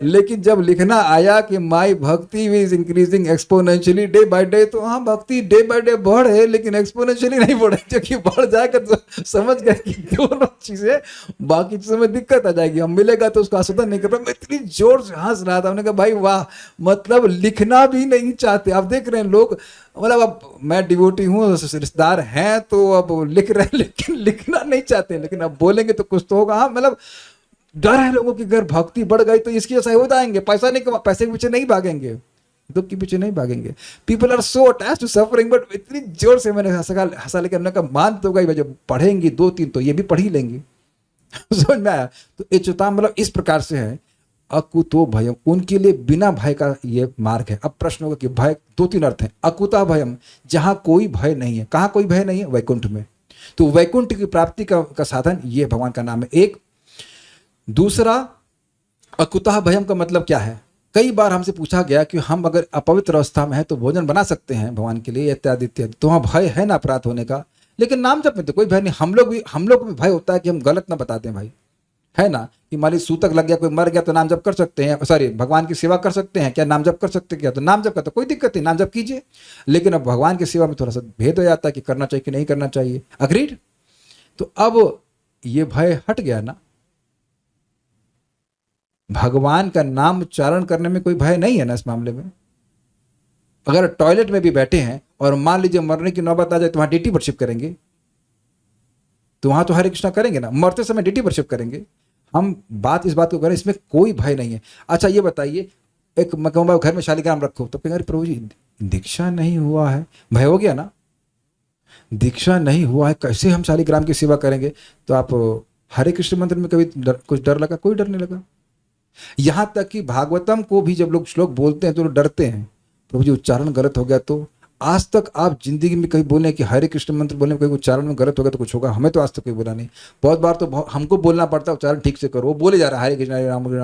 लेकिन जब लिखना आया कि माई भक्ति is increasing exponentially day by day, तो हाँ भक्ति डे बाय डे बढ़े लेकिन एक्सपोनेंशियली नहीं बढ़े, क्योंकि बढ़ जाएगा तो समझ गए कि दोनों चीजें, बाकी चीजों में दिक्कत आ जाएगी, हम मिलेगा तो उसको आस्वादन नहीं कर पाए। मैं इतनी जोर से हंस रहा था, हमने कहा भाई वाह, मतलब लिखना भी नहीं चाहते। आप देख रहे हैं लोग, मतलब अब मैं डिवोटी हूँ, रिश्तेदार हैं तो अब लिख रहे हैं, लेकिन लिखना नहीं चाहते, लेकिन अब बोलेंगे तो कुछ तो होगा। हाँ, मतलब डर है लोगों की, अगर भक्ति बढ़ गई तो इसकी ऐसा हो जाएंगे, पैसा नहीं कमा, पैसे के पीछे नहीं भागेंगे, दुख के पीछे नहीं भागेंगे। People are so attached to suffering, but इतनी जोर से मैंने हंसा लेकर हमने कहा मान तो गई, जब पढ़ेंगी 2-3 तो ये भी पढ़ ही लेंगी समझ में आया। तो इच्छुताम मतलब इस प्रकार से है, अकुतो भयम, उनके लिए बिना भय का ये मार्ग है। अब प्रश्न होगा कि भय 2-3 अर्थ है। अकुता भयम, जहां कोई भय नहीं है। कहां कोई भय नहीं है? वैकुंठ में। तो वैकुंठ की प्राप्ति का साधन ये भगवान का नाम है एक। दूसरा, अकुतः भयम का मतलब क्या है? कई बार हमसे पूछा गया कि हम अगर अपवित्र अवस्था में है तो भोजन बना सकते हैं भगवान के लिए इत्यादि इत्यादि, तो वहाँ भय है ना अपराध होने का, लेकिन नाम जप में तो कोई भय नहीं। हम लोग को भी भय होता है कि हम गलत ना बताते हैं भाई, है ना, कि मान ली सूतक लग गया, कोई मर गया तो नाम जप कर सकते हैं, सॉरी भगवान की सेवा कर सकते हैं क्या, नाम जप कर सकते हैं क्या? तो नाम जप का तो कोई दिक्कत नहीं, नाम जप कीजिए। लेकिन अब भगवान की सेवा में थोड़ा सा भेद हो जाता है कि करना चाहिए कि नहीं करना चाहिए। अग्रीड? तो अब ये भय हट गया ना, भगवान का नाम उच्चारण करने में कोई भय नहीं है ना इस मामले में। अगर टॉयलेट में भी बैठे हैं और मान लीजिए मरने की नौबत आ जाए तो वहां डीटी वर्शिप करेंगे, तो वहां तो हरे कृष्णा करेंगे ना, मरते समय डीटी वर्शिप करेंगे। हम इस बात को करें, इसमें कोई भय नहीं है। अच्छा ये बताइए, एक मैं कहूँगा घर में शालिग्राम रखो, तो कहेंगे प्रभु जी दीक्षा नहीं हुआ है, भय हो गया ना, दीक्षा नहीं हुआ है, कैसे हम शालिग्राम की सेवा करेंगे? तो आप हरे कृष्ण मंत्र में कभी कुछ डर लगा? कोई डर नहीं लगा। यहां तक कि भागवतम को भी जब लोग श्लोक बोलते हैं तो लोग डरते हैं, प्रभु जी उच्चारण गलत हो गया तो। आज तक आप जिंदगी में कहीं बोले कि हरे कृष्ण मंत्र बोलने में कहीं उच्चारण में गलत हो गया तो कुछ होगा? हमें तो आज तक कोई बोला नहीं। बहुत बार तो हमको बोलना पड़ता है उच्चारण ठीक से करो, वो बोले जा रहा है हरे कृष्ण हरे राम हरे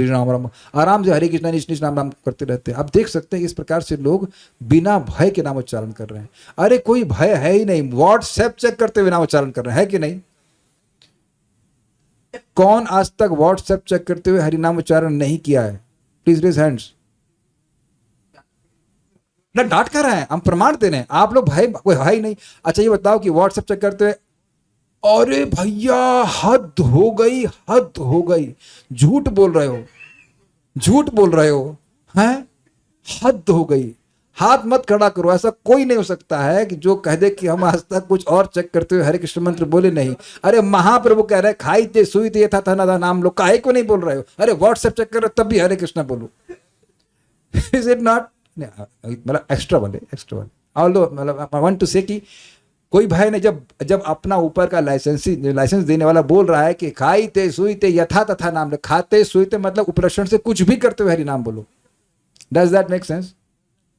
राम राम, आराम से हरे कृष्ण निज नाम नाम करते रहते हैं। आप देख सकते हैं इस प्रकार से लोग बिना भय के नाम उच्चारण कर रहे हैं। अरे कोई भय है ही नहीं, व्हाट्सएप चेक करते हुए नाम उच्चारण कर रहे हैं, है कि नहीं? कौन आज तक व्हाट्सएप चेक करते हुए हरिनाम उच्चारण नहीं किया है? Please raise hands. ना डांट कर रहे हैं, हम प्रमाण दे रहे हैं, आप लोग भाई कोई है ही नहीं। अच्छा ये बताओ कि व्हाट्सएप चेक करते हुए, अरे भैया हद हो गई, हद हो गई, झूठ बोल रहे हो, झूठ बोल रहे हो, हैं, हद हो गई, हाथ मत खड़ा करो। ऐसा कोई नहीं हो सकता है कि जो कह दे कि हम आज तक कुछ और चेक करते हुए हरे कृष्ण मंत्र बोले नहीं। अरे महाप्रभु कह रहे खाई थे सुई थे था ना नाम लो, काहे को नहीं बोल रहे हो? अरे व्हाट्सएप चेक कर रहे तब भी हरे कृष्ण बोलो। Is it not? मतलब एक्स्ट्रा वाले ऑल्दो, मतलब आई वांट टू से कि कोई भय नहीं। जब अपना ऊपर का लाइसेंस देने वाला बोल रहा है कि खाई थे सुई थे यथा तथा नाम लो, खाते सुई थे मतलब उपलक्षण से कुछ भी करते हुए हरि नाम बोलो। Does that make sense?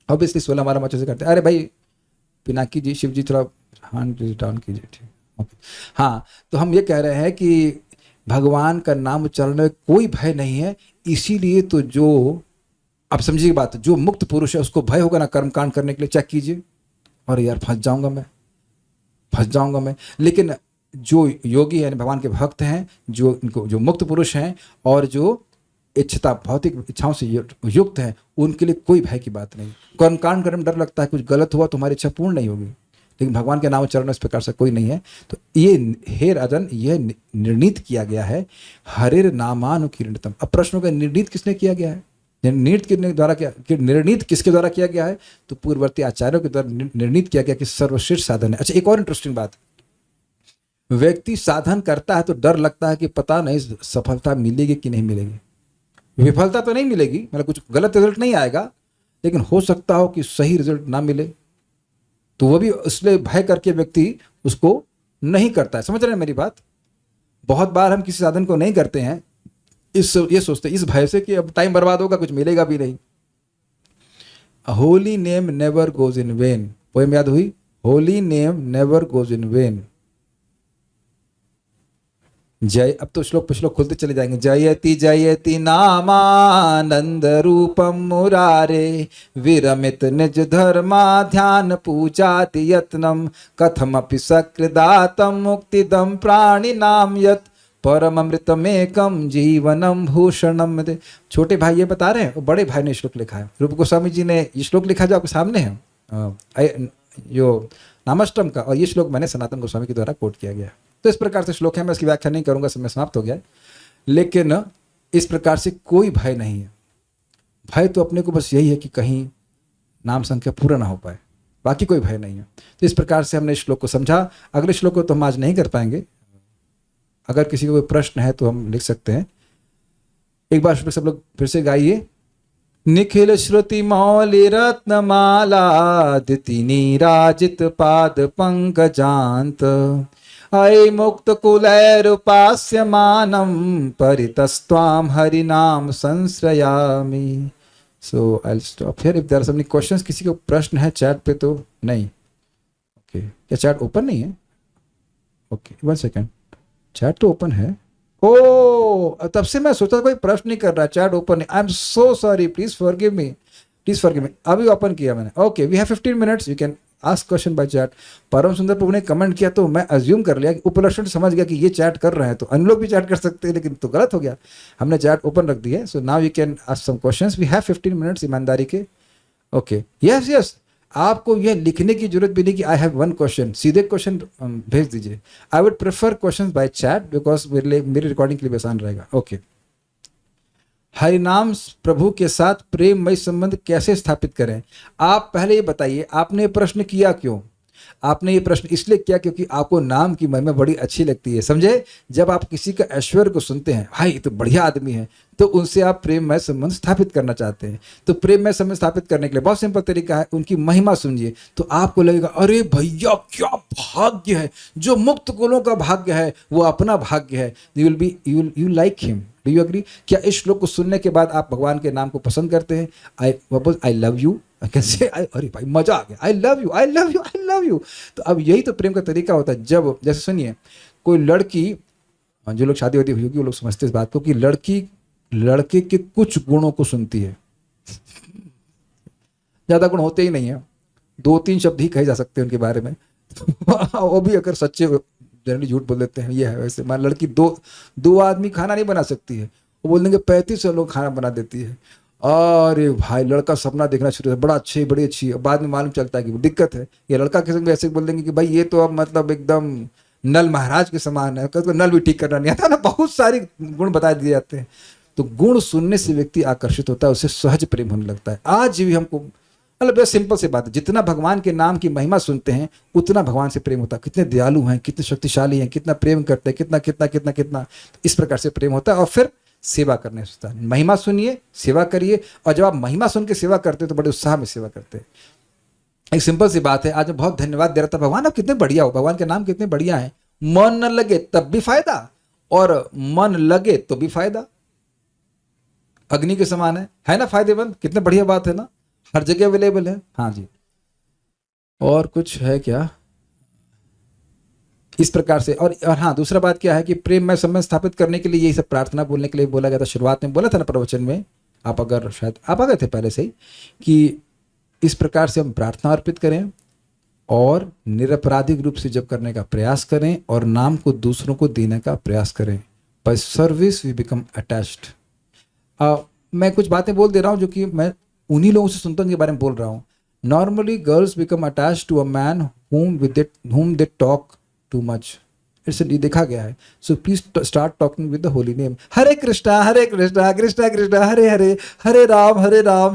Obviously 16 12 बच्चों से करते हैं। अरे भाई पिनाकी जी, शिव जी थोड़ा हैंड डाउन कीजिए, ठीक, ओके। हाँ, तो हम ये कह रहे हैं कि भगवान का नाम उच्चारण में कोई भय नहीं है। इसीलिए तो जो आप समझिए बात, जो मुक्त पुरुष है उसको भय होगा ना कर्मकांड करने के लिए। चेक कीजिए, और यार फंस जाऊंगा मैं। लेकिन जो योगी है, भगवान के भक्त हैं, जो मुक्त पुरुष हैं और जो इच्छता भौतिक इच्छाओं से युक्त है, उनके लिए कोई भय की बात नहीं। कर्मकांड करने में डर लगता है, कुछ गलत हुआ तो हमारी इच्छा पूर्ण नहीं होगी, लेकिन भगवान के नाम उच्चारण इस प्रकार से कोई नहीं है। तो ये हे राजन, यह निर्णीत किया गया है हरेर नामानुकीर्णतम। अब प्रश्न होगा निर्णीत किसने किया गया है? निर्णीत किसके द्वारा किया गया है? तो पूर्ववर्ती आचार्यों के द्वारा निर्णीत किया गया कि सर्वश्रेष्ठ साधन है। अच्छा एक और इंटरेस्टिंग बात, व्यक्ति साधन करता है तो डर लगता है कि पता नहीं सफलता मिलेगी कि नहीं मिलेगी। विफलता तो नहीं मिलेगी, मतलब कुछ गलत रिजल्ट नहीं आएगा, लेकिन हो सकता हो कि सही रिजल्ट ना मिले, तो वो भी इसलिए भय करके व्यक्ति उसको नहीं करता है। समझ रहे हैं मेरी बात? बहुत बार हम किसी साधन को नहीं करते हैं ये सोचते इस भय से कि अब टाइम बर्बाद होगा, कुछ मिलेगा भी नहीं। Holy name never goes in when. Poem याद हुई? Holy name never goes in when. जय, अब तो श्लोक पे श्लोक खुलते चले जाएंगे। जयति जयति नामानंद रूपम मुरारे, विरमित निज धर्मा ध्यान पूजाति यत्नम, कथमपि सकृदातम मुक्तिदम प्राणिनाम यत्, परममृतमेकम जीवनम भूषणम दे। छोटे भाई ये बता रहे हैं, और बड़े भाई ने श्लोक लिखा है। रूप गोस्वामी जी ने ये श्लोक लिखा जो आपके सामने है, जो नामाष्टम का, और ये श्लोक मैंने सनातन गोस्वामी के द्वारा कोट किया गया है। तो इस प्रकार से श्लोक है, मैं इसकी व्याख्या नहीं करूंगा, समय समाप्त हो गया है। लेकिन इस प्रकार से कोई भय नहीं है। भय तो अपने को बस यही है कि कहीं नाम संख्या पूरा ना हो पाए, बाकी कोई भय नहीं है। तो इस प्रकार से हमने इस श्लोक को समझा। अगले श्लोक को तो हम आज नहीं कर पाएंगे। अगर किसी को कोई प्रश्न है तो हम लिख सकते हैं। एक बार श्लोक सब लोग फिर से गाइए। निखिल श्रुति मौलि रत्नमाला, दिति नीराजित पाद पंकजांत, अय मुक्त कुलैरुपास्यमानं, परितस्त्वां हरिनाम संश्रयामि। So I will stop here. If there are some questions, किसी को प्रश्न है चैट पे तो नहीं? ओके, क्या चैट ओपन नहीं है? ओके, 1 सेकेंड, चैट तो ओपन है। ओ, तब से मैं सोचा कोई प्रश्न नहीं कर रहा, चैट ओपन है। I am so sorry, please forgive me, please forgive me. अभी ओपन किया मैंने। Okay, we have 15 minutes, you can ask question by chat. Param Sundar प्रभु ने कमेंट किया तो मैं अज्यूम कर लिया कि उपलक्षण समझ गया कि ये चैट कर रहे हैं, तो अन्य लोग भी चैट कर सकते हैं, लेकिन तो गलत हो गया। हमने चैट ओपन रख दी है। So now you can ask some questions. We have 15 minutes ईमानदारी के। ओके, यस यस, आपको यह लिखने की जरूरत भी नहीं कि आई हैव 1 क्वेश्चन, सीधे क्वेश्चन भेज दीजिए। I would prefer question by chat, because मेरी रिकॉर्डिंग के लिए आसान रहेगा। ओके, हरिनाम प्रभु के साथ प्रेममय संबंध कैसे स्थापित करें? आप पहले ये बताइए, आपने ये प्रश्न किया क्यों? आपने ये प्रश्न इसलिए किया क्योंकि आपको नाम की महिमा बड़ी अच्छी लगती है, समझे? जब आप किसी का ऐश्वर्य को सुनते हैं, भाई ये तो बढ़िया आदमी है, तो उनसे आप प्रेममय संबंध स्थापित करना चाहते हैं। तो प्रेममय संबंध स्थापित करने के लिए बहुत सिंपल तरीका है, उनकी महिमा सुनिए, तो आपको लगेगा अरे भैया क्या भाग्य है, जो मुक्त कुलों का भाग्य है वो अपना भाग्य है। You like him. Do you agree? क्या इस श्लोक को सुनने के बाद आप भगवान के नाम को पसंद करते हैं? आई लव यू, कैसे? अरे भाई मजा आ गया, I love you, I love you, I love you. तो अब यही तो प्रेम का तरीका होता है। जब जैसे सुनिए, कोई लड़की, जो लोग शादी वादी हुई होगी वो लोग समझते इस बात को कि लड़की लड़के के कुछ गुणों को सुनती है। ज्यादा गुण होते ही नहीं है, 2-3 शब्द ही कहे जा सकते हैं उनके बारे में। वो भी अगर सच्चे जनरली झूठ बोल देते हैं। ये है वैसे, मान लड़की दो आदमी खाना नहीं बना सकती है, वो बोल देंगे 35 लोग खाना बना देती है। अरे भाई, लड़का सपना देखना शुरू है, बड़ा अच्छी बड़ी अच्छी, बाद में मालूम चलता है कि वो दिक्कत है। ये लड़का किसी को ऐसे बोल देंगे कि भाई ये तो अब मतलब एकदम नल महाराज के समान है, तो नल भी ठीक करना नहीं आता ना। बहुत सारे गुण बता दिए जाते हैं। तो गुण सुनने से व्यक्ति आकर्षित होता है, उससे सहज प्रेम होने लगता है। आज भी हमको मतलब बहुत सिंपल सी बात है, जितना भगवान के नाम की महिमा सुनते हैं उतना भगवान से प्रेम होता है। कितने दयालु हैं, कितने शक्तिशाली हैं, कितना प्रेम करते हैं, कितना कितना कितना कितना, तो इस प्रकार से प्रेम होता है। और फिर सेवा करने से होता है। महिमा सुनिए, सेवा करिए, और जब आप महिमा सुन के सेवा करते हैं तो बड़े उत्साह में सेवा करते हैं। एक सिंपल सी बात है, आज मैं बहुत धन्यवाद दे रहा था, भगवान आप कितने बढ़िया हो, भगवान के नाम कितने बढ़िया है। मन न लगे तब भी फायदा, और मन लगे तो भी फायदा। अग्नि के समान है ना, फायदेमंद। कितने बढ़िया बात है ना, हर जगह अवेलेबल है। हाँ जी, और कुछ है क्या इस प्रकार से? और हाँ, दूसरा बात क्या है कि प्रेम में संबंध स्थापित करने के लिए यही सब प्रार्थना बोलने के लिए बोला गया था। शुरुआत में बोला था ना प्रवचन में, आप अगर शायद आप आ गए थे पहले से ही, कि इस प्रकार से हम प्रार्थना अर्पित करें और निरपराधिक रूप से जप करने का प्रयास करें, और नाम को दूसरों को देने का प्रयास करें। By service we become attached. मैं कुछ बातें बोल दे रहा हूँ जो कि मैं उन्हीं लोगों से सुनता हूँ, उनके बारे में बोल रहा हूँ। Normally girls become attached to a man whom they talk too much. It's देखा गया है। So please start talking with the holy name. Hare Krishna Krishna Krishna Hare Hare, Hare Ram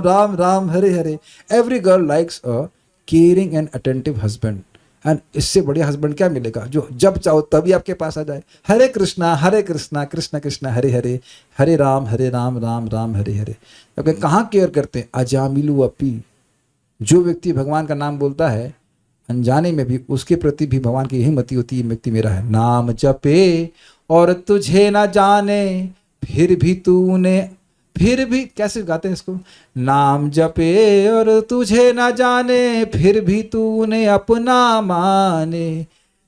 Ram Ram Hare Hare. Every girl likes a caring and attentive husband, and इससे बढ़िया हस्बैंड क्या मिलेगा जो जब चाहो तभी आपके पास आ जाए। हरे कृष्णा कृष्णा कृष्णा हरे हरे, हरे राम राम राम हरे हरे। क्योंकि कहाँ केयर करते हैं? अजामिलु अपी। जो व्यक्ति भगवान का नाम बोलता है अनजाने में भी, उसके प्रति भी भगवान की यही मति होती है, व्यक्ति मेरा है। नाम जपे और तुझे ना जाने, फिर भी तूने फिर भी कैसे गाते हैं इसको, नाम जपे और तुझे ना जाने, फिर भी तूने अपना माने,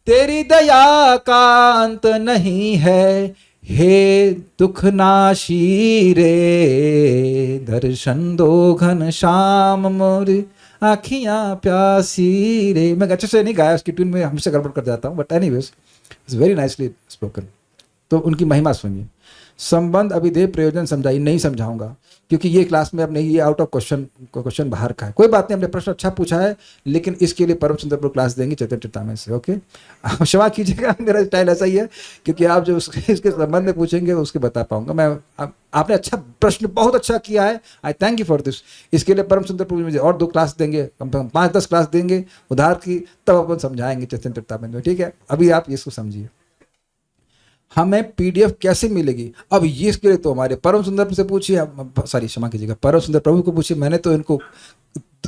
तेरी दया का अंत नहीं है, हे दुख नाशी रे, दर्शन दो घन श्याम मोरी आखियां प्यासी रे। मैं अच्छे से नहीं गाया, उसकी ट्यून में हमेशा गड़बड़ कर जाता हूँ, but anyways it's very nicely spoken. तो उनकी महिमा सुनिए। संबंध अभिधेय प्रयोजन समझाई, नहीं समझाऊंगा क्योंकि ये क्लास में अब नहीं, ये आउट ऑफ क्वेश्चन बाहर का है। कोई बात नहीं, हमने प्रश्न अच्छा पूछा है, लेकिन इसके लिए परम सुंदर क्लास देंगे चैतन्य चेतामृत से। ओके, आप क्षमा कीजिएगा, मेरा स्टाइल ऐसा ही है, क्योंकि आप जो इसके संबंध में पूछेंगे उसके बता पाऊंगा मैं। आपने अच्छा प्रश्न बहुत अच्छा किया है, आई थैंक यू फॉर दिस। इसके लिए परम सुंदर प्रभु मुझे और 2 क्लास देंगे, कम से कम 5-10 क्लास देंगे उधार की, तब अपन समझाएंगे चैतन्य चेतामृत में। ठीक है, अभी आप इसको समझिए। हमें पीडीएफ कैसे मिलेगी? अब ये इसके लिए तो हमारे परम सुंदर से पूछिए, सॉरी क्षमा कीजिएगा, परम सुंदर प्रभु को पूछिए। मैंने तो इनको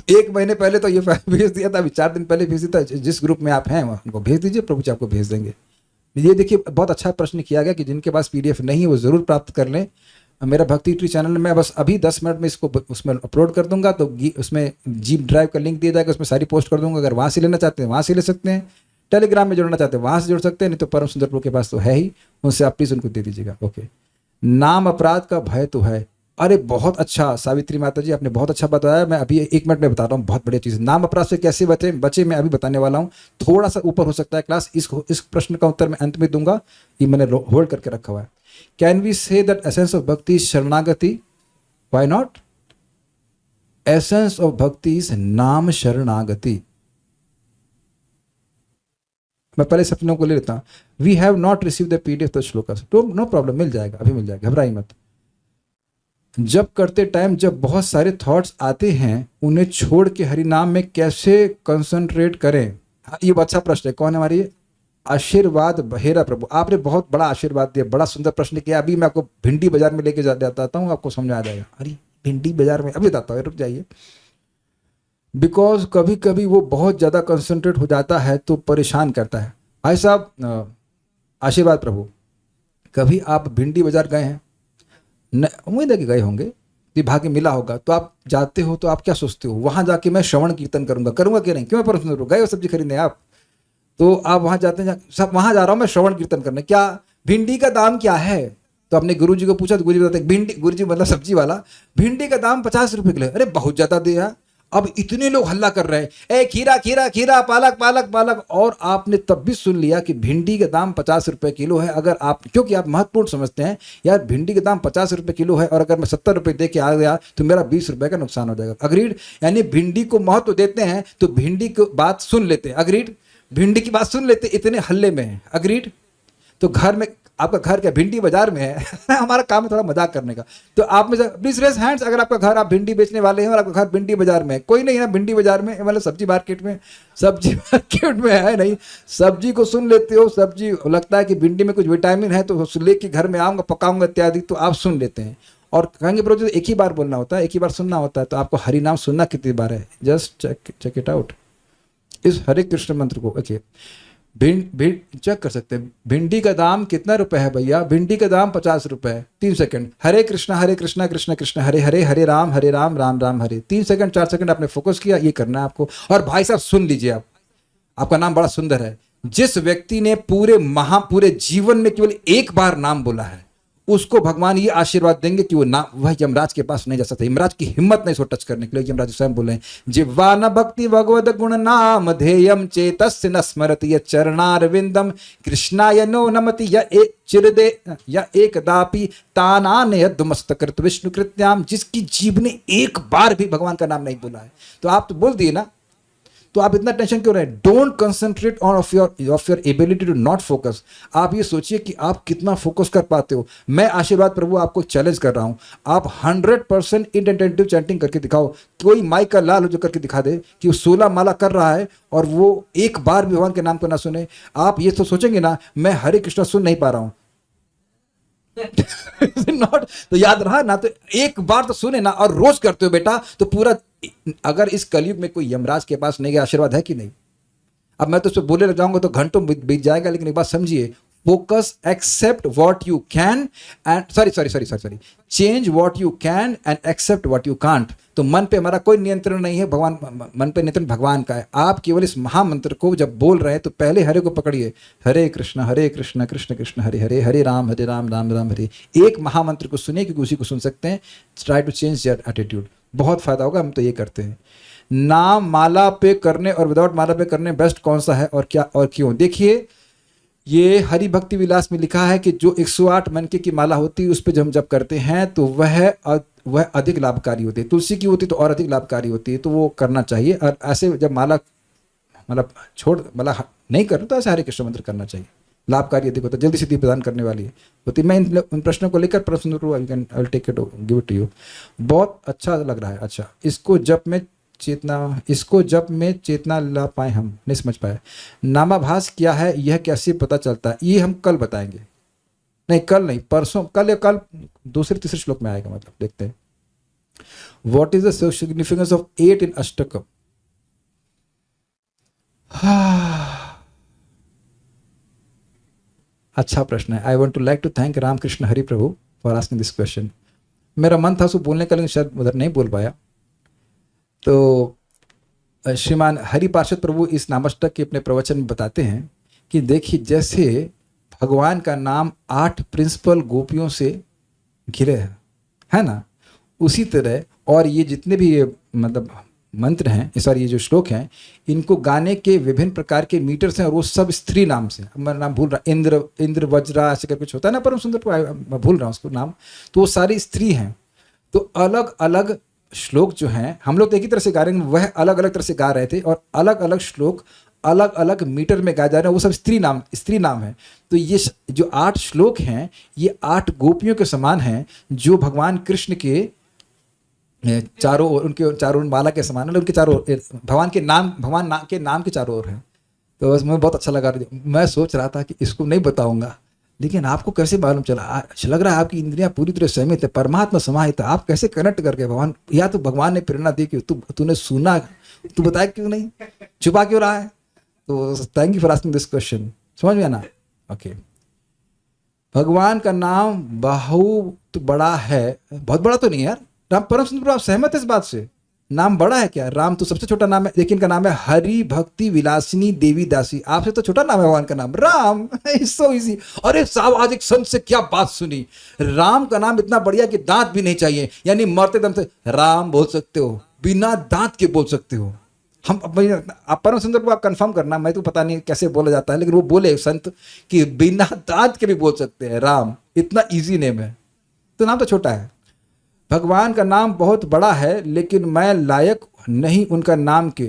1 महीने पहले तो ये भेज दिया था, अभी 4 दिन पहले भेज दिया था। जिस ग्रुप में आप हैं उनको भेज दीजिए, प्रभु जी आपको भेज देंगे। ये देखिए, बहुत अच्छा प्रश्न किया गया कि जिनके पास पीडीएफ नहीं है वो जरूर प्राप्त कर लें। मेरा भक्ति ट्री चैनल में बस अभी 10 मिनट में इसको उसमें अपलोड कर दूंगा, तो उसमें जीप ड्राइव का लिंक दिया जाएगा, उसमें सारी पोस्ट कर दूंगा। अगर वहाँ से लेना चाहते हैं वहाँ से ले सकते हैं, टेलीग्राम में जुड़ना चाहते हैं वहां से जुड़ सकते हैं, नहीं तो परम सुंदर प्रभु के पास तो है ही, उनसे आप प्लीज उनको दे दीजिएगा। ओके, नाम अपराध का भय तो है। अरे बहुत अच्छा सावित्री माता जी, आपने बहुत अच्छा बताया। मैं अभी 1 मिनट में बता रहा हूँ, बहुत बढ़िया चीज़। नाम अपराध से कैसे बचे मैं अभी बताने वाला हूँ। थोड़ा सा ऊपर हो सकता है क्लास, इस प्रश्न का उत्तर मैं अंत में दूंगा, ये मैंने होल्ड करके रखा हुआ है। Can we say that essence of bhakti is sharanagati? Why not? Essence of bhakti is naam sharanagati. मैं पहले सपनों को ले लेता हूँ। We have not receive the PDF the shlokas, तो नो प्रॉब्लम, मिल जाएगा, अभी मिल जाएगा, घबराइए मत। जब करते टाइम जब बहुत सारे थॉट्स आते हैं, उन्हें छोड़ के हरि नाम में कैसे कंसंट्रेट करें? ये अच्छा प्रश्न है। कौन है हमारी? आशीर्वाद बहेरा प्रभु, आपने बहुत बड़ा आशीर्वाद दिया, बड़ा सुंदर प्रश्न किया। अभी मैं आपको भिंडी बाजार में लेके जाता हूँ, आपको समझ आ जाएगा। अरे भिंडी बाजार में अभी बताता हूँ, रुक जाइए। बिकॉज कभी कभी वो बहुत ज़्यादा कंसंट्रेट हो जाता है तो परेशान करता है। भाई साहब आशीर्वाद प्रभु, कभी आप भिंडी बाजार गए हैं? उम्मीद है कि गए होंगे, कि भाग्य मिला होगा। तो आप जाते हो तो आप क्या सोचते हो, वहाँ जाके मैं श्रवण कीर्तन करूँगा कि नहीं? क्यों? परम सुंदर गए हो सब्जी खरीदने आप, तो आप वहाँ जाते हैं, सब वहाँ जा रहा हूँ मैं श्रवण कीर्तन करने। क्या भिंडी का दाम क्या है? तो अपने गुरुजी को पूछा तो गुरुजी बताते भिंडी, गुरुजी मतलब सब्जी वाला, भिंडी का दाम 50 रुपये किलो। अरे बहुत ज़्यादा दिया। अब इतने लोग हल्ला कर रहे हैं, ए खीरा खीरा खीरा, पालक पालक पालक, और आपने तब भी सुन लिया कि भिंडी का दाम 50 रुपये किलो है। अगर आप, क्योंकि आप महत्वपूर्ण समझते हैं यार भिंडी का दाम 50 रुपये किलो है, और अगर मैं 70 रुपये दे के आ गया तो मेरा 20 रुपये का नुकसान हो जाएगा। अग्रीड? यानी भिंडी को महत्व देते हैं तो भिंडी की बात सुन लेते हैं। अग्रीड? भिंडी की बात सुन लेते, इतने हल्ले में है। अग्रीड? तो घर में, आपका घर क्या भिंडी बाजार में है? हमारा काम है थोड़ा मजाक करने का। तो आप में से प्लीज रेज हैंड्स अगर आपका घर, आप भिंडी बेचने वाले हैं और आपका घर भिंडी बाजार में है। कोई नहीं है ना भिंडी बाजार में, मतलब सब्जी मार्केट में? सब्जी मार्केट में है नहीं। सब्जी को सुन लेते हो, सब्जी लगता है कि भिंडी में कुछ विटामिन है तो लेके घर में आऊँगा पकाऊंगा इत्यादि, तो आप सुन लेते हैं और कहेंगे प्रोजेक्ट एक ही बार बोलना होता है, एक ही बार सुनना होता है। तो आपको हरि नाम सुनना कितनी बार है? Just check it out. इस हरे कृष्ण मंत्र को ओके चेक कर सकते हैं। भिंडी का दाम कितना रुपए है भैया? भिंडी का दाम 50 रुपए है। 3 सेकंड, हरे कृष्णा कृष्ण कृष्ण हरे हरे, हरे राम राम राम हरे। 3 सेकंड 4 सेकंड आपने फोकस किया, ये करना है आपको। और भाई साहब सुन लीजिए, आप, आपका नाम बड़ा सुंदर है। जिस व्यक्ति ने पूरे जीवन में केवल एक बार नाम बोला है, उसको भगवान ये आशीर्वाद देंगे कि वह यमराज के पास नहीं जा सकता। यमराज की हिम्मत नहीं इसको टच करने के लिए। यमराज स्वयं बोले हैं, जिह्वा न भक्ति भगवद गुण नाम धेयम चेतस्य न स्मरति य चरणारविंदम कृष्णाय नो नमति या एकदापि तानान यद्मस्तकृत विष्णु कृत्याम। जिसकी जीव ने एक बार भी भगवान का नाम नहीं बोला है। तो आप तो बोल दिए ना, तो आप इतना टेंशन क्यों रहे? Don't concentrate on off your ability to not focus. आप ये सोचिए कि आप कितना फोकस कर पाते हो। मैं आशीर्वाद प्रभु आपको चैलेंज कर रहा हूं, आप 100% इंटेंटिव चैंटिंग करके दिखाओ। कोई माइक का लाल जो करके दिखा दे कि वो 16 माला कर रहा है और वो एक बार भी भगवान के नाम को ना सुने। आप ये तो सोचेंगे ना, मैं हरे कृष्णा सुन नहीं पा रहा हूं। नॉट, तो याद रहा ना, तो एक बार तो सुने ना, और रोज करते हो बेटा तो पूरा। अगर इस कलयुग में कोई यमराज के पास नहीं गया, आशीर्वाद है कि नहीं? अब मैं तो उस पर बोले लग जाऊंगा तो घंटों बीत जाएगा, लेकिन एक बात समझिए, focus, accept what you can and sorry, change what you can and accept what you can't. तो मन पे हमारा कोई नियंत्रण नहीं है, भगवान मन पे नियंत्रण भगवान का है। आप केवल इस महामंत्र को जब बोल रहे हैं तो पहले हरे को पकड़िए, हरे कृष्ण कृष्ण कृष्ण हरे हरे, हरे राम राम राम हरे। एक महामंत्र को सुनिए क्योंकि उसी को सुन सकते हैं। Try to change your attitude, बहुत फायदा होगा। हम तो ये करते हैं। नाम माला पे करने और विदाउट माला पे करने बेस्ट कौन सा है और क्या और क्यों? देखिए, ये हरि भक्ति विलास में लिखा है कि जो 108 मनके की माला होती है उस पर हम जब करते हैं तो वह अधिक लाभकारी होती है। तुलसी की होती तो और अधिक लाभकारी होती है, तो वो करना चाहिए। और ऐसे जब माला नहीं करना तो ऐसे हरे कृष्ण मंत्र करना चाहिए, लाभकारी अधिक होता है, जल्दी सिद्धि प्रदान करने वाली होती है। मैं इन प्रश्नों को लेकर Param Sundar I will take it, give it to you. बहुत अच्छा लग रहा है। अच्छा, इसको जप में चेतना ला पाए, हम नहीं समझ पाए। नामाभास क्या है, यह कैसे पता चलता है? ये हम कल बताएंगे। नहीं, कल नहीं, परसों, कल दूसरे तीसरे श्लोक में आएगा। मतलब देखते हैं, what is the significance of 8 in Ashtakam. अच्छा प्रश्न है। I want to like to thank Ramkrishna Hari Prabhu for asking this question. मेरा मन था उसको बोलने का, लेकिन शायद उधर नहीं बोल पाया। तो श्रीमान हरि पार्षद प्रभु इस नामाष्टक के अपने प्रवचन में बताते हैं कि देखिए, जैसे भगवान का नाम 8 प्रिंसिपल गोपियों से घिरे है ना, उसी तरह और ये जितने भी ये मतलब मंत्र हैं, सॉरी ये जो श्लोक हैं, इनको गाने के विभिन्न प्रकार के मीटर्स हैं और वो सब स्त्री नाम से, मैं नाम भूल रहा, इंद्र वज्रा ऐसे करके कुछ होता है ना, परम सुंदर, मैं भूल रहा हूँ उसको नाम। तो वो सारी स्त्री हैं। तो अलग अलग श्लोक जो हैं, हम लोग तो एक ही तरह से गा रहे हैं, वह अलग अलग तरह से गा रहे थे, और अलग अलग श्लोक अलग अलग मीटर में गाए जा रहे हैं, वो सब स्त्री नाम है। तो ये जो 8 श्लोक हैं, ये 8 गोपियों के समान हैं, जो भगवान कृष्ण के चारों ओर, उनके चारों माला के समान, उनके चारों भगवान के नाम के चारों ओर है। तो बस मुझे बहुत अच्छा लगा। मैं सोच रहा था कि इसको नहीं बताऊंगा, लेकिन आपको कैसे मालूम चला? अच्छा लग रहा है, आपकी इंद्रियां पूरी तरह संयमित है, परमात्मा समाहित है। आप कैसे कनेक्ट करके भगवान, या तो भगवान ने प्रेरणा दी कि तूने सुना, तू बताया क्यों नहीं, छुपा क्यों रहा है? तो thank you for asking this question. समझ में आना? ओके। भगवान का नाम बहुत बड़ा है, बहुत बड़ा तो नहीं यार। राम परम सुंदर, आप सहमत है इस बात से? नाम बड़ा है क्या? राम तो सबसे छोटा नाम है, लेकिन इनका नाम है हरि भक्ति विलासिनी देवी दासी। आपसे तो छोटा नाम है भगवान का नाम, राम। It's so easy. अरे साहब, आज एक संत से क्या बात सुनी, राम का नाम इतना बढ़िया कि दांत भी नहीं चाहिए, यानी मरते दम से राम बोल सकते हो, बिना दांत के बोल सकते हो। हम आप परम सुंदर को आप कंफर्म करना, मैं तो पता नहीं कैसे बोला जाता है, लेकिन वो बोले संत कि बिना दांत के भी बोल सकते हैं राम, इतना इजी नेम है। तो नाम तो छोटा है। भगवान का नाम बहुत बड़ा है, लेकिन मैं लायक नहीं उनका नाम के।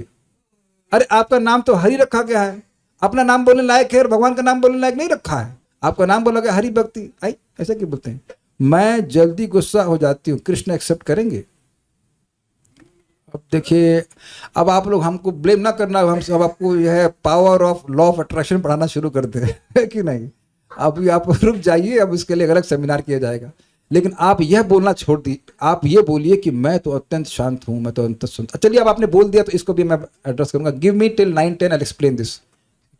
अरे आपका नाम तो हरि रखा गया है, अपना नाम बोलने लायक है, और भगवान का नाम बोलने लायक नहीं रखा है। आपका नाम बोला गया हरि भक्ति, आई ऐसा क्यों बोलते हैं? मैं जल्दी गुस्सा हो जाती हूँ, कृष्ण एक्सेप्ट करेंगे? अब देखिए, अब आप लोग हमको ब्लेम ना करना, हम सब आपको यह power of law of attraction पढ़ाना शुरू कर दे है कि नहीं? अभी आप रुक जाइए, अब इसके लिए अलग सेमिनार किया जाएगा। लेकिन आप यह बोलना छोड़ दी, आप ये बोलिए कि मैं तो अत्यंत शांत हूं, मैं तो अत्यंत सुनता। चलिए, अब आपने बोल दिया तो इसको भी मैं एड्रेस करूंगा। Give me till 9-10, I explain this.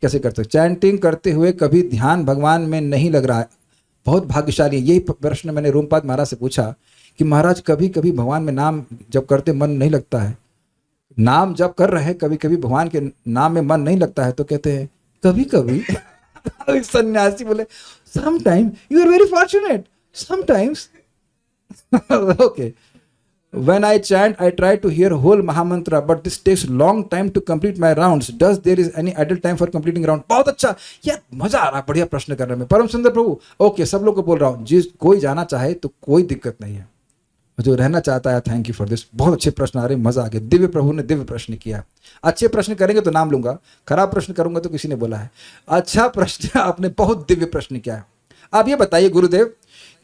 कैसे करते? चैंटिंग करते हुए कभी ध्यान भगवान में नहीं लग रहा है, बहुत भाग्यशाली है। यही प्रश्न मैंने रोमपाद महाराज से पूछा कि महाराज कभी कभी भगवान में नाम जब करते मन नहीं लगता है, नाम जब कर रहे हैं कभी कभी भगवान के नाम में मन नहीं लगता है, तो कहते हैं कभी कभी सन्यासी बोले sometime you are very fortunate, sometimes okay, when I chant I try to hear whole Mahamantra, but this takes long time to complete my rounds. Does there is any idle time for completing round? बहुत अच्छा यार, मजा आ रहा है, बढ़िया प्रश्न कर रहे हैं। परम सुंदर प्रभु, ओके, सब लोग को बोल रहा हूँ, जिस कोई जाना चाहे तो कोई दिक्कत नहीं है, जो रहना चाहता है, थैंक यू फॉर दिस। बहुत अच्छे प्रश्न आ रहे हैं, मजा आ गया। दिव्य प्रभु ने दिव्य प्रश्न किया। अच्छे प्रश्न करेंगे तो नाम लूंगा, खराब प्रश्न करूंगा तो किसी ने बोला है। अच्छा प्रश्न, आपने बहुत दिव्य प्रश्न किया है। आप ये बताइए गुरुदेव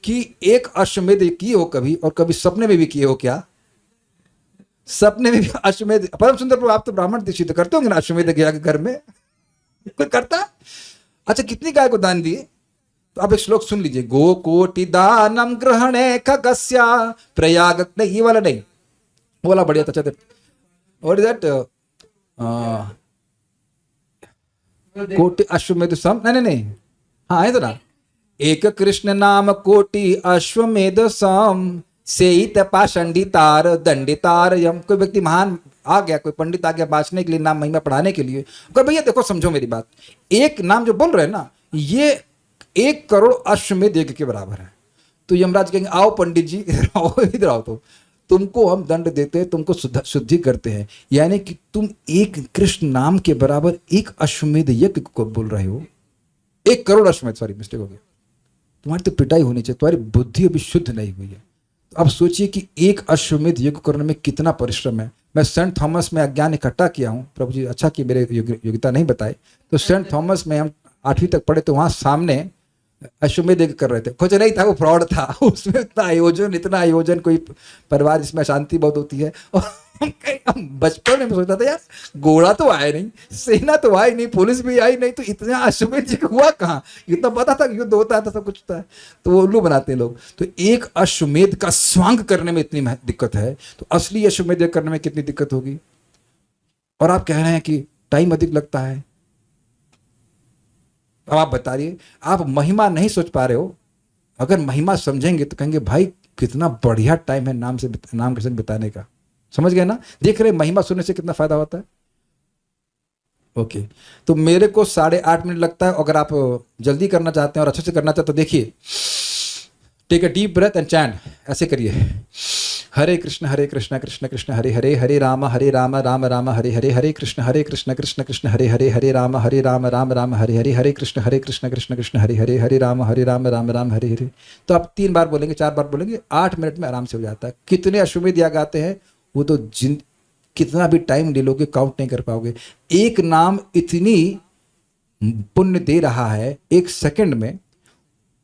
कि एक अश्वमेध किए हो कभी, और कभी सपने में भी किए हो क्या? सपने में भी अश्वमेध? परम सुंदर प्रभु, आप तो ब्राह्मण दीक्षित करते होंगे ना अश्वमेध गया के घर में, कोई करता? अच्छा, कितनी गाय को दान दिए? तो अब एक श्लोक सुन लीजिए। गो कोटि दानम ग्रहणे खगस्या प्रयाग, नहीं ये वाला नहीं, वो वाला बढ़िया था। What is that? कोटि अश्वमेध सम, नहीं, हाँ है तो ना, एक कृष्ण नाम कोटि अश्वमेध सम सेइत पाषंडितार दंडितार यम। कोई व्यक्ति महान आ गया, कोई पंडित आ गया बांचने के लिए, नाम महिमा पढ़ाने के लिए, कह भैया देखो समझो मेरी बात, एक नाम जो बोल रहे हैं ना ये 1 करोड़ अश्वमेध यज्ञ के बराबर है। तो यमराज कहेंगे आओ पंडित जी आओ इधर आओ, तो तुमको हम दंड देते हैं, तुमको शुद्धि करते हैं। यानी कि तुम एक कृष्ण नाम के बराबर 1 अश्वमेध यज्ञ को बोल रहे हो, 1 करोड़ अश्वमेध, सॉरी मिस्टेक हो गया, तुम्हारी तो पिटाई होनी चाहिए, तुम्हारी बुद्धि अभी शुद्ध नहीं हुई है। तो अब सोचिए कि 1 अश्वमेध यज्ञ करने में कितना परिश्रम है। मैं सेंट थॉमस में अज्ञान इकट्ठा किया हूँ, प्रभु जी अच्छा कि मेरे योग्यता नहीं बताए। तो सेंट थॉमस में हम 8वीं तक पढ़े, तो वहाँ सामने अश्वमेध यज्ञ कर रहे थे, कुछ नहीं था, वो फ्रॉड था, उसमें इतना आयोजन कोई परिवार जिसमें शांति बहुत होती है। और बचपन में सोचता था यार घोड़ा तो आया नहीं, सेना तो आई नहीं, पुलिस भी आई नहीं, तो इतना अश्वमेध यज्ञ हुआ कहाँ? इतना पता था युद्ध होता था, सब कुछ होता है, तो वो उल्लू बनाते हैं लोग। तो 1 अश्वमेध का स्वांग करने में इतनी दिक्कत है, तो असली अश्वमेध यज्ञ करने में कितनी दिक्कत होगी। और आप कह रहे हैं कि टाइम अधिक लगता है। अब आप बताइए, आप महिमा नहीं सोच पा रहे हो, अगर महिमा समझेंगे तो कहेंगे भाई कितना बढ़िया टाइम है नाम के संग बिताने का। समझ गए ना? देख रहे महिमा सुनने से कितना फायदा होता है। ओके, तो मेरे को 8.5 मिनट लगता है। अगर आप जल्दी करना चाहते हैं और अच्छे से करना चाहते हैं तो देखिए, take a deep breath and chant, ऐसे करिए, हरे कृष्ण कृष्ण कृष्ण हरे हरे, हरे राम राम राम हरे हरे, हरे कृष्ण कृष्ण कृष्ण हरे हरे, हरे राम राम राम हरे हरे, हरे कृष्ण कृष्ण कृष्ण हरे हरे, हरे राम राम राम हरे हरे। तो आप 3 बार बोलेंगे, 4 बार बोलेंगे, 8 मिनट में आराम से हो जाता है। कितने अश्वमेध याग आते हैं वो तो कितना भी टाइम ले लोगे काउंट नहीं कर पाओगे। एक नाम इतनी पुण्य दे रहा है 1 सेकंड में,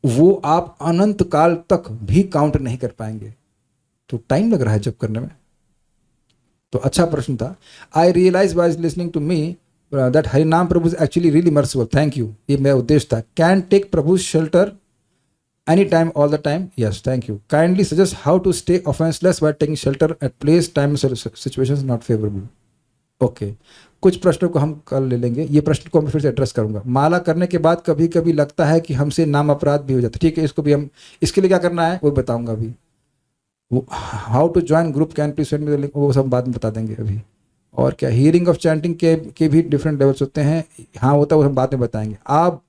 वो आप अनंत काल तक भी काउंट नहीं कर पाएंगे। तो टाइम लग रहा है जब करने में। तो अच्छा प्रश्न था। I realise wise listening to me that Harinam prabhu is actually really merciful. Thank you, ये मेरा उद्देश्य था। Can take prabhu shelter any time all the time? Yes, thank you. Kindly suggest how to stay offenceless by taking shelter at place time situations not favourable. Okay, कुछ प्रश्नों को हम कल ले लेंगे, ये प्रश्न को मैं फिर से एड्रेस करूंगा। माला करने के बाद कभी कभी लगता है कि हमसे नाम अपराध भी हो जाता है। ठीक है, इसको भी हम, इसके लिए क्या करना है वो बताऊंगा अभी। वो how to join group, can please send me the link, वो सब बाद में बता देंगे अभी। और क्या हियरिंग ऑफ चैंटिंग के भी डिफरेंट लेवल्स होते हैं? हाँ होता है, वो हम बाद में बताएंगे। आप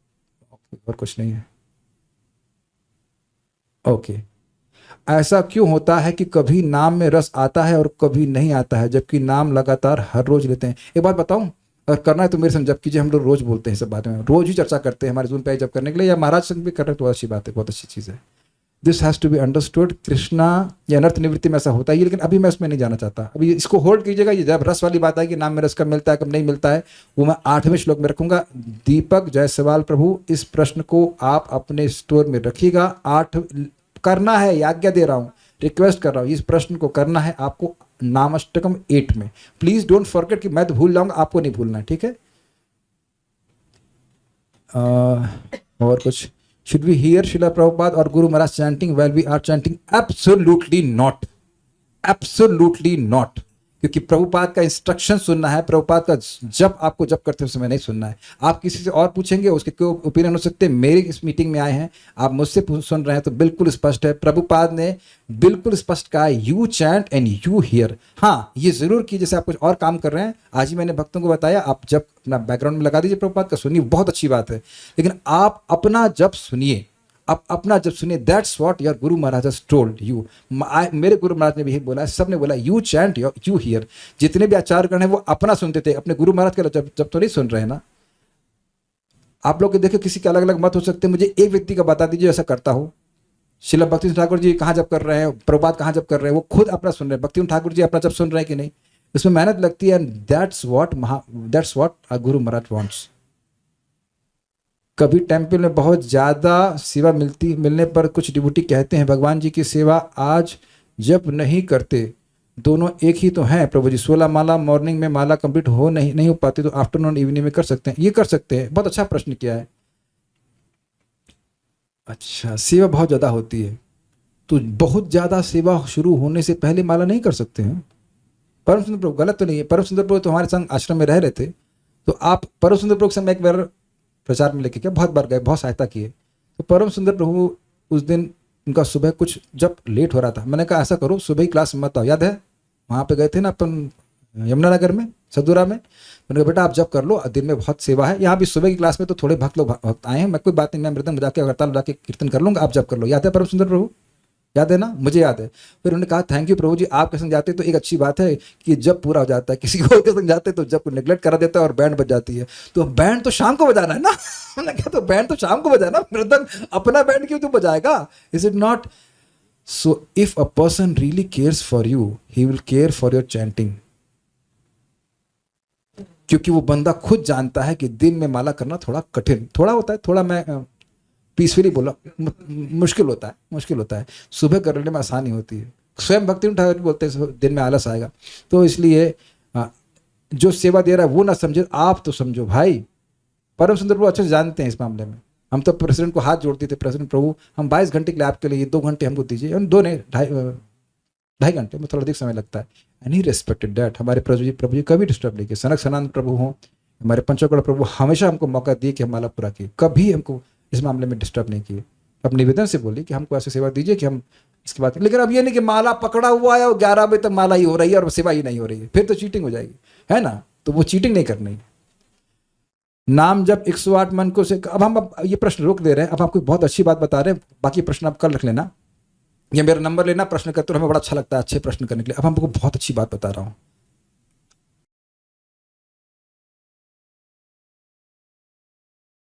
और कुछ नहीं है। ओके, ऐसा क्यों होता है कि कभी नाम में रस आता है और कभी नहीं आता है, जबकि नाम लगातार हर रोज लेते हैं? एक बात बताऊं, अगर करना है तो मेरे संग जब कीजिए। हम लोग रोज बोलते हैं सब बातें में, रोज ही चर्चा करते हैं हमारे जून पे जब करने के लिए, या महाराज संग भी कर रहे हैं तो अच्छी बात है, बहुत अच्छी चीज़ है। This has to be understood. Krishna या अनर्थ निवृत्ति में ऐसा होता ही, लेकिन अभी मैं उसमें नहीं जाना चाहता। अभी इसको होल्ड कीजिएगा। ये जब रस वाली बात है कि नाम में रस कब मिलता है कब नहीं मिलता है, वो मैं 8वें श्लोक में रखूंगा। दीपक जायसवाल प्रभु, इस प्रश्न को आप अपने स्टोर में रखिएगा। 8 करना है, आज्ञा दे रहा हूँ, रिक्वेस्ट कर रहा हूँ, इस प्रश्न को करना है आपको नामष्टकम 8 में। प्लीज डोंट फॉरगेट कि मैं तो भूल जाऊंगा, आपको नहीं भूलना है, ठीक है? और कुछ? Should we hear Srila Prabhupada or Guru Maharaj chanting while we are chanting? Absolutely not. Absolutely not. क्योंकि प्रभुपाद का इंस्ट्रक्शन सुनना है, प्रभुपाद का जब आपको जब करते समय नहीं सुनना है। आप किसी से और पूछेंगे, उसके कोई ओपिनियन हो सकते हैं। मेरी इस मीटिंग में आए हैं, आप मुझसे सुन रहे हैं, तो बिल्कुल स्पष्ट है। प्रभुपाद ने बिल्कुल स्पष्ट कहा, you chant and you here. हाँ, ये जरूर कि जैसे आप कुछ और काम कर रहे हैं, आज ही मैंने भक्तों को बताया, आप जब अपना बैकग्राउंड में लगा दीजिए प्रभुपाद का, सुनिए, बहुत अच्छी बात है। लेकिन आप अपना जब सुनिए, आप अपना जब सुनिए, that's what your Guru Maharaj has told you. मेरे गुरु महाराज ने भी बोला है, सब ने बोला, यू चैंट यू हियर। जितने भी आचार्यगण हैं वो अपना सुनते थे, अपने गुरु महाराज का जब तो नहीं सुन रहे हैं ना। आप लोग देखो, किसी के अलग अलग मत हो सकते हैं, मुझे एक व्यक्ति का बता दीजिए ऐसा करता हो। श्रील भक्ति ठाकुर जी कहाँ जब कर रहे हैं, प्रभुपाद कहाँ जब कर रहे हैं, वो खुद अपना सुन रहे हैं। भक्ति ठाकुर जी अपना जब सुन रहे हैं कि नहीं, इसमें मेहनत लगती है। And that's what our Guru Maharaj wants. कभी टेम्पल में बहुत ज़्यादा सेवा मिलने पर कुछ डिवोटी कहते हैं, भगवान जी की सेवा आज जब नहीं करते, दोनों एक ही तो हैं प्रभु जी। 16 माला मॉर्निंग में माला कंप्लीट नहीं हो पाती, तो आफ्टरनून इवनिंग में कर सकते हैं? ये कर सकते हैं। बहुत अच्छा प्रश्न किया है। अच्छा, सेवा बहुत ज़्यादा होती है, तो बहुत ज़्यादा सेवा शुरू होने से पहले माला नहीं कर सकते हैं? परम सुंदर प्रभु गलत तो नहीं है। परम सुंदर प्रभु तो हमारे संग आश्रम में रह रहे थे, तो आप परम सुंदर प्रभु के संग एक बार प्रचार में लेके गया, बहुत बार गए, बहुत सहायता की है। तो परम सुंदर प्रभु उस दिन उनका सुबह कुछ जब लेट हो रहा था, मैंने कहा ऐसा करो सुबह ही क्लास में मत आओ, याद है वहाँ पे गए थे ना अपन यमुनानगर में, सदुरा में। मैंने कहा बेटा आप जब कर लो, दिन में बहुत सेवा है, यहाँ भी सुबह की क्लास में तो थोड़े भक्त आए हैं, मैं कोई बात नहीं, मैं मृदंग बजा के हड़ताल बजा के कीर्तन कर लूँगा, आप जब कर लो। याद है परम सुंदर प्रभु, याद है ना? मुझे याद है। फिर उन्होंने कहा थैंक यू प्रभु जी, आपके संग जाते तो एक अच्छी बात है कि जब पूरा हो जाता है, किसी और के संग जाते तो जब नेग्लेक्ट करा देता है और बैंड बज जाती है, तो बैंड तो शाम को बजाना है ना। मैंने कहा तो बैंड तो शाम को बजाना, मृदंग अपना बैंड क्यों तू बजाएगा? Is it not? So if a person really cares for you, he will care for your chanting, क्योंकि वो बंदा खुद जानता है कि दिन में माला करना थोड़ा कठिन, थोड़ा होता है, थोड़ा मैं पीसफुली बोला, मुश्किल होता है। सुबह करने में आसानी होती है। स्वयं भक्ति ठाकुर बोलते हैं दिन में आलस आएगा। तो इसलिए जो सेवा दे रहा है वो ना समझे, आप तो समझो भाई। परम सुंदर प्रभु अच्छे से जानते हैं इस मामले में। हम तो प्रेसिडेंट को हाथ जोड़ते थे, प्रेसिडेंट प्रभु हम 22 घंटे के लिए आपके लिए 2 घंटे हमको दीजिए, 2 नहीं 2.5 घंटे में थोड़ा अधिक समय लगता है। And he respected that. हमारे प्रभु जी कभी डिस्टर्ब नहीं किए। सनक सनातन प्रभु हों, हमारे पंचोकड़ प्रभु हमेशा हमको मौका दिए कि हम माला पूरा किए, कभी हमको इस मामले में डिस्टर्ब नहीं किए। अब निवेदन से बोली कि हमको ऐसी सेवा दीजिए कि हम इसके बाद, लेकिन अब ये नहीं कि माला पकड़ा हुआ है और 11 बजे तक माला ही हो रही है और सेवा ही नहीं हो रही है, फिर तो चीटिंग हो जाएगी, है ना? तो वो चीटिंग नहीं करनी। नाम जब 108 मन को से, अब हम ये प्रश्न रोक दे रहे हैं, अब आपको बहुत अच्छी बात बता रहे हैं, बाकी प्रश्न आप कल रख लेना, ये मेरा नंबर लेना, प्रश्न करते हो, हमें बड़ा अच्छा लगता है अच्छे प्रश्न करने के लिए। अब हम आपको बहुत अच्छी बात बता रहा हूँ।